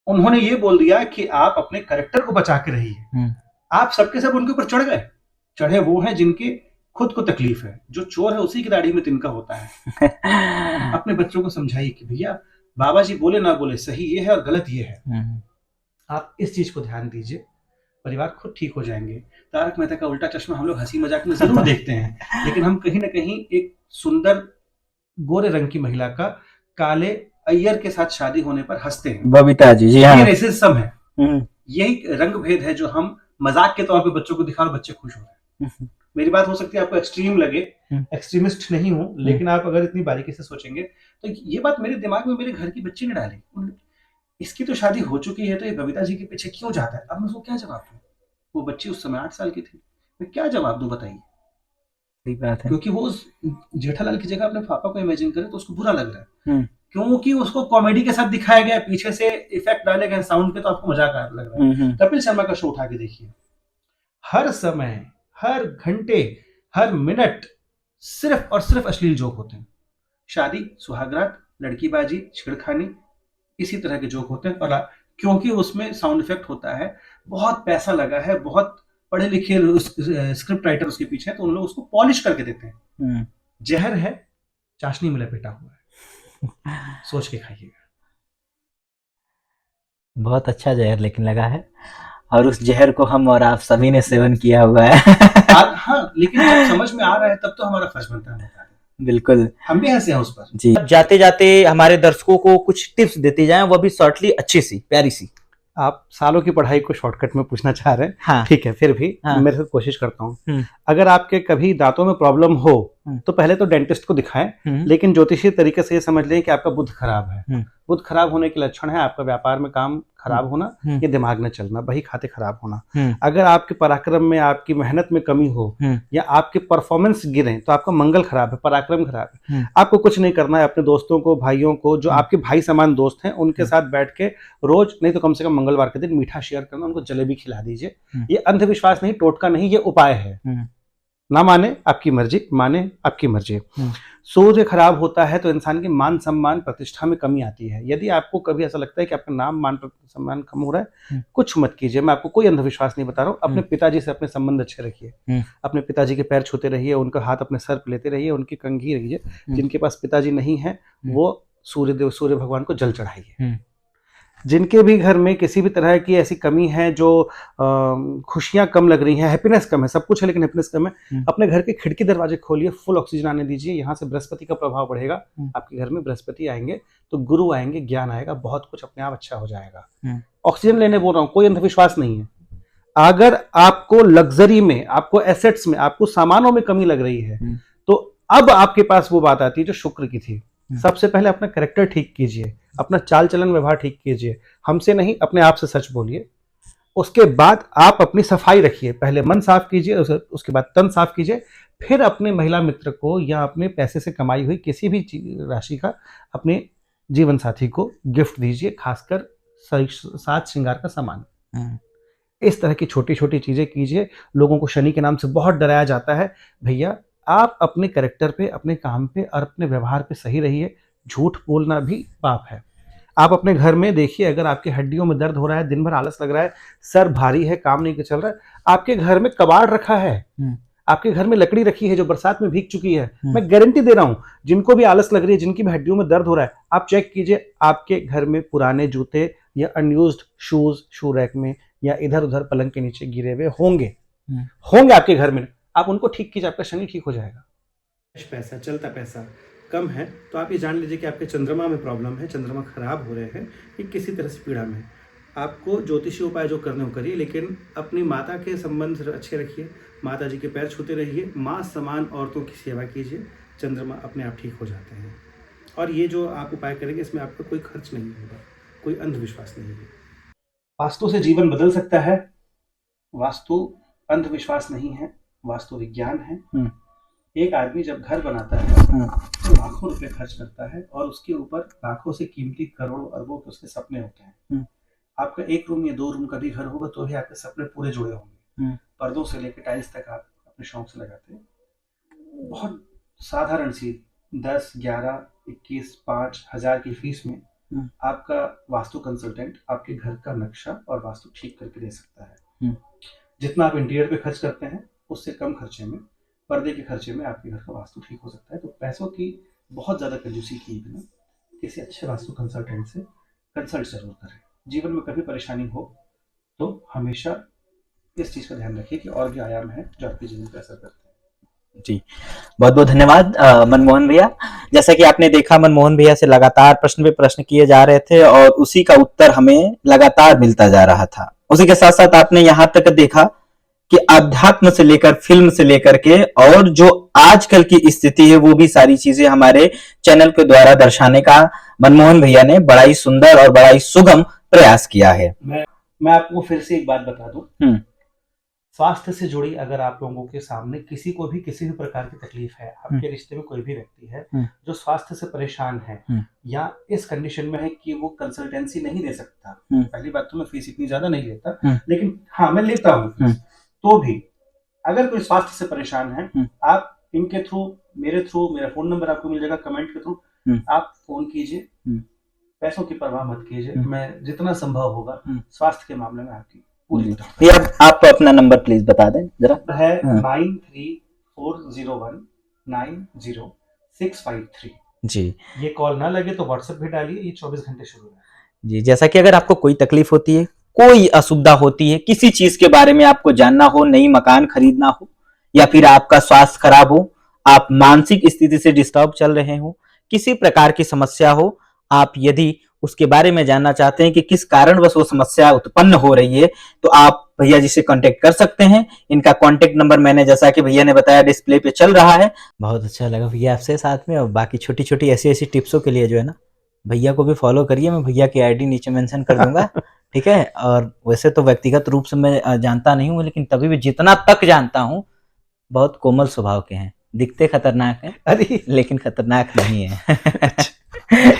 उन्होंने ये बोल दिया कि आप अपने कैरेक्टर को बचा के रहिए। आप सबके सब उनके ऊपर चढ़ गए। चढ़े वो हैं जिनके खुद को तकलीफ है, जो चोर है उसी की दाढ़ी में तिनका होता है। अपने बच्चों को समझाइए कि भैया बाबा जी बोले ना बोले, सही ये है और गलत ये है। आप इस चीज को ध्यान दीजिए, परिवार खुद ठीक हो जाएंगे। तारक मेहता का उल्टा चश्मा हम लोग हंसी मजाक में जरूर देखते हैं, लेकिन हम कहीं ना कहीं एक सुंदर गोरे रंग की महिला का काले अय्यर के साथ शादी होने पर हंसते हैं। बबीता जी, जी हाँ। ये रेसिज्म है, यही रंग भेद है जो हम मजाक के तौर पे बच्चों को दिखा और बच्चे खुश हो रहे हैं। मेरी बात हो सकती है आपको एक्सट्रीम लगे, एक्सट्रीमिस्ट नहीं हूं, लेकिन आप अगर इतनी बारीकी से सोचेंगे तो ये बात मेरे दिमाग में मेरे घर की बच्ची ने डाली। इसकी तो शादी हो चुकी है तो ये बबीता जी के पीछे क्यों जाता है? अब मैं उसको क्या जवाब दूं? वो बच्ची उस समय 8 साल की थी, मैं क्या जवाब दूं बताइए? सही बात है। क्योंकि वो जेठालाल की जगह अपने पापा को इमेजिन करे तो उसको बुरा लग रहा है, क्योंकि उसको कॉमेडी के साथ दिखाया गया, पीछे से इफेक्ट डाले गए साउंड के, तो आपको मजाक लग रहा है। कपिल शर्मा का शो उठा के देखिए, हर समय, हर घंटे, हर मिनट सिर्फ और सिर्फ अश्लील जोक होते हैं। शादी, सुहागरात, लड़कीबाजी, छेड़खानी, इसी तरह के जोक होते हैं। और क्योंकि उसमें साउंड इफेक्ट होता है, बहुत पैसा लगा है, बहुत पढ़े लिखे स्क्रिप्ट राइटर उसके पीछे है, तो उन लोग उसको पॉलिश करके देते हैं। जहर है, चाशनी में लपेटा हुआ है, सोच के खाइएगा। बहुत अच्छा जहर लेकिन लगा है, और उस जहर को हम और आप सभी ने सेवन किया हुआ है। हाँ, लेकिन जब समझ में आ रहा है तब तो हमारा फर्ज बनता है। बिल्कुल, हम भी हंसे हैं उस पर। जी। जाते जाते हमारे दर्शकों को कुछ टिप्स देती जाएं, वो भी शॉर्टली, अच्छी सी, प्यारी सी। आप सालों की पढ़ाई को शॉर्टकट में पूछना चाह रहे हैं, हाँ। ठीक है, फिर भी मैं कोशिश करता हूँ। अगर आपके कभी दांतों में प्रॉब्लम हो तो पहले तो डेंटिस्ट को दिखाएं, लेकिन ज्योतिषीय तरीके से ये समझ लें कि आपका बुध खराब है। बुध खराब होने के लक्षण है आपका व्यापार में काम खराब होना, ये दिमाग न चलना, बही खाते खराब होना। हम्म। अगर आपके पराक्रम में, आपकी मेहनत में कमी हो या आपके परफॉर्मेंस गिरे तो आपका मंगल खराब है, पराक्रम खराब है। आपको कुछ नहीं करना है, अपने दोस्तों को, भाइयों को, जो आपके भाई समान दोस्त हैं उनके साथ बैठ के रोज नहीं तो कम से कम मंगलवार के दिन मीठा शेयर करना, उनको जलेबी खिला दीजिए। ये अंधविश्वास नहीं, टोटका नहीं, ये उपाय है। ना माने आपकी मर्जी, माने आपकी मर्जी। सूर्य खराब होता है तो इंसान की मान सम्मान प्रतिष्ठा में कमी आती है। यदि आपको कभी ऐसा लगता है कि आपका नाम मान सम्मान कम हो रहा है, कुछ मत कीजिए। मैं आपको कोई अंधविश्वास नहीं बता रहा हूँ। अपने पिताजी से अपने संबंध अच्छे रखिए, अपने पिताजी के पैर छूते रहिए, उनका हाथ अपने सर पे लेते रहिए, उनकी कंघी रहिए। जिनके पास पिताजी नहीं है वो सूर्य भगवान को जल चढ़ाइए। जिनके भी घर में किसी भी तरह की ऐसी कमी है, जो खुशियां कम लग रही हैं, हैप्पीनेस कम है, सब कुछ है लेकिन हैप्पीनेस कम है, अपने घर के खिड़की दरवाजे खोलिए, फुल ऑक्सीजन आने दीजिए। यहाँ से बृहस्पति का प्रभाव बढ़ेगा, आपके घर में बृहस्पति आएंगे तो गुरु आएंगे, ज्ञान आएगा, बहुत कुछ अपने आप अच्छा हो जाएगा। ऑक्सीजन लेने बोल रहा हूँ, कोई अंधविश्वास नहीं है। अगर आपको लग्जरी में, आपको एसेट्स में, आपको सामानों में कमी लग रही है तो अब आपके पास वो बात आती है जो शुक्र की थी। सबसे पहले अपना कैरेक्टर ठीक कीजिए, अपना चाल चलन व्यवहार ठीक कीजिए, हमसे नहीं अपने आप से सच बोलिए। उसके बाद आप अपनी सफाई रखिए, पहले मन साफ कीजिए, उसके बाद तन साफ कीजिए, फिर अपने महिला मित्र को या अपने पैसे से कमाई हुई किसी भी राशि का अपने जीवन साथी को गिफ्ट दीजिए, खासकर साज श्रृंगार का सामान। इस तरह की छोटी छोटी चीजें कीजिए। लोगों को शनि के नाम से बहुत डराया जाता है। भैया आप अपने कैरेक्टर पे, अपने काम पे और अपने व्यवहार पे सही रहिए। झूठ बोलना भी पाप है। आप अपने घर में देखिए, अगर आपकी हड्डियों में दर्द हो रहा है, दिन भर आलस लग रहा है, सर भारी है, काम नहीं चल रहा है, आपके घर में कबाड़ रखा है, आपके घर में लकड़ी रखी है जो बरसात में भीग चुकी है, मैं गारंटी दे रहा हूं, जिनको भी आलस लग रही है, जिनकी भी हड्डियों में दर्द हो रहा है, आप चेक कीजिए, आपके घर में पुराने जूते या अनयूज्ड शूज शू रैक में या इधर उधर पलंग के नीचे गिरे हुए होंगे आपके घर में। आप उनको ठीक कीजिए, आपका शनि ठीक हो जाएगा। पैसा, चलता पैसा कम है तो आप ये जान लीजिए कि आपके चंद्रमा में प्रॉब्लम है, चंद्रमा खराब हो रहे हैं, कि किसी तरह से पीड़ा में। आपको ज्योतिषी उपाय जो करने हो करिए, लेकिन अपनी माता के संबंध अच्छे रखिए, माता जी के पैर छूते रहिए, माँ समान औरतों की सेवा कीजिए, चंद्रमा अपने आप ठीक हो जाते हैं। और ये जो आप उपाय करेंगे इसमें आपका कोई खर्च नहीं होगा, कोई अंधविश्वास नहीं है। वास्तु से जीवन बदल सकता है। वास्तु अंधविश्वास नहीं है, वास्तु विज्ञान है। एक आदमी जब घर बनाता है तो लाखों रुपए खर्च करता है और उसके ऊपर लाखों से कीमती करोड़ों अरबों के उसके सपने होते हैं। आपका 1 रूम या 2 रूम का भी घर होगा तो भी आपके सपने पूरे जुड़े होंगे। पर्दों से लेकर टाइल्स तक आप अपने शौक से लगाते हैं। बहुत साधारण सी 10, 11, 21, 5 हजार की फीस में आपका वास्तु कंसल्टेंट आपके घर का नक्शा और वास्तु ठीक करके दे सकता है। जितना आप इंटीरियर पे खर्च करते हैं उससे कम खर्चे में, पर्दे के खर्चे में आपके घर का वास्तु ठीक हो सकता है। तो पैसों की बहुत ज्यादा कंजूसी किए बिना किसी अच्छे वास्तु कंसल्टेंट से कंसल्ट जरूर करें। जीवन में कभी परेशानी हो तो हमेशा इस चीज का ध्यान रखिए कि और भी आयाम है जो आपके जीवन पर असर करते हैं। जी, बहुत बहुत धन्यवाद मनमोहन भैया। जैसा कि आपने देखा, मनमोहन भैया से लगातार प्रश्न पे प्रश्न किए जा रहे थे और उसी का उत्तर हमें लगातार मिलता जा रहा था। उसी के साथ साथ आपने यहाँ तक देखा कि अध्यात्म से लेकर फिल्म से लेकर के और जो आजकल की स्थिति है वो भी सारी चीजें हमारे चैनल के द्वारा दर्शाने का मनमोहन भैया ने बड़ा ही सुंदर और बड़ा ही सुगम प्रयास किया है। मैं आपको फिर से एक बात बता दूं, स्वास्थ्य से जुड़ी अगर आप लोगों के सामने किसी को भी किसी भी प्रकार की तकलीफ है, आपके रिश्ते में कोई भी व्यक्ति है जो स्वास्थ्य से परेशान है या इस कंडीशन में है कि वो कंसल्टेंसी नहीं दे सकता, पहली बात तो मैं फीस इतनी ज्यादा नहीं लेता, लेकिन हाँ मैं लेता हूँ, तो भी अगर कोई स्वास्थ्य से परेशान है, आप इनके थ्रू, मेरे थ्रू, मेरा फोन नंबर आपको मिल जाएगा कमेंट के थ्रू, आप फोन कीजिए, पैसों की परवाह मत कीजिए, मैं जितना संभव होगा स्वास्थ्य के मामले में आपकी पूरी। भैया आप अपना नंबर प्लीज बता दें जरा। है 9340190653। जी, ये कॉल ना लगे तो व्हाट्सएप भी डालिए, ये 24 घंटे शुरू है। जी, जैसा कि अगर आपको कोई तकलीफ होती है, कोई असुविधा होती है, किसी चीज के बारे में आपको जानना हो, नई मकान खरीदना हो या फिर आपका स्वास्थ्य खराब हो, आप मानसिक स्थिति से डिस्टर्ब चल रहे हो, किसी प्रकार की समस्या हो, आप यदि उसके बारे में जानना चाहते हैं कि किस कारणवश वो समस्या उत्पन्न हो रही है, तो आप भैया जी से कांटेक्ट कर सकते हैं। इनका कांटेक्ट नंबर मैंने, जैसा कि भैया ने बताया, डिस्प्ले पे चल रहा है। बहुत अच्छा लगा भैया आपसे साथ में, और बाकी छोटी छोटी ऐसी टिप्सों के लिए जो है ना, भैया को भी फॉलो करिए, मैं भैया की आईडी नीचे मेंशन कर दूंगा, ठीक है। और वैसे तो व्यक्तिगत रूप से मैं जानता नहीं हूँ, लेकिन तभी भी जितना तक जानता हूँ बहुत कोमल स्वभाव के हैं, दिखते खतरनाक हैं अरे लेकिन खतरनाक नहीं है।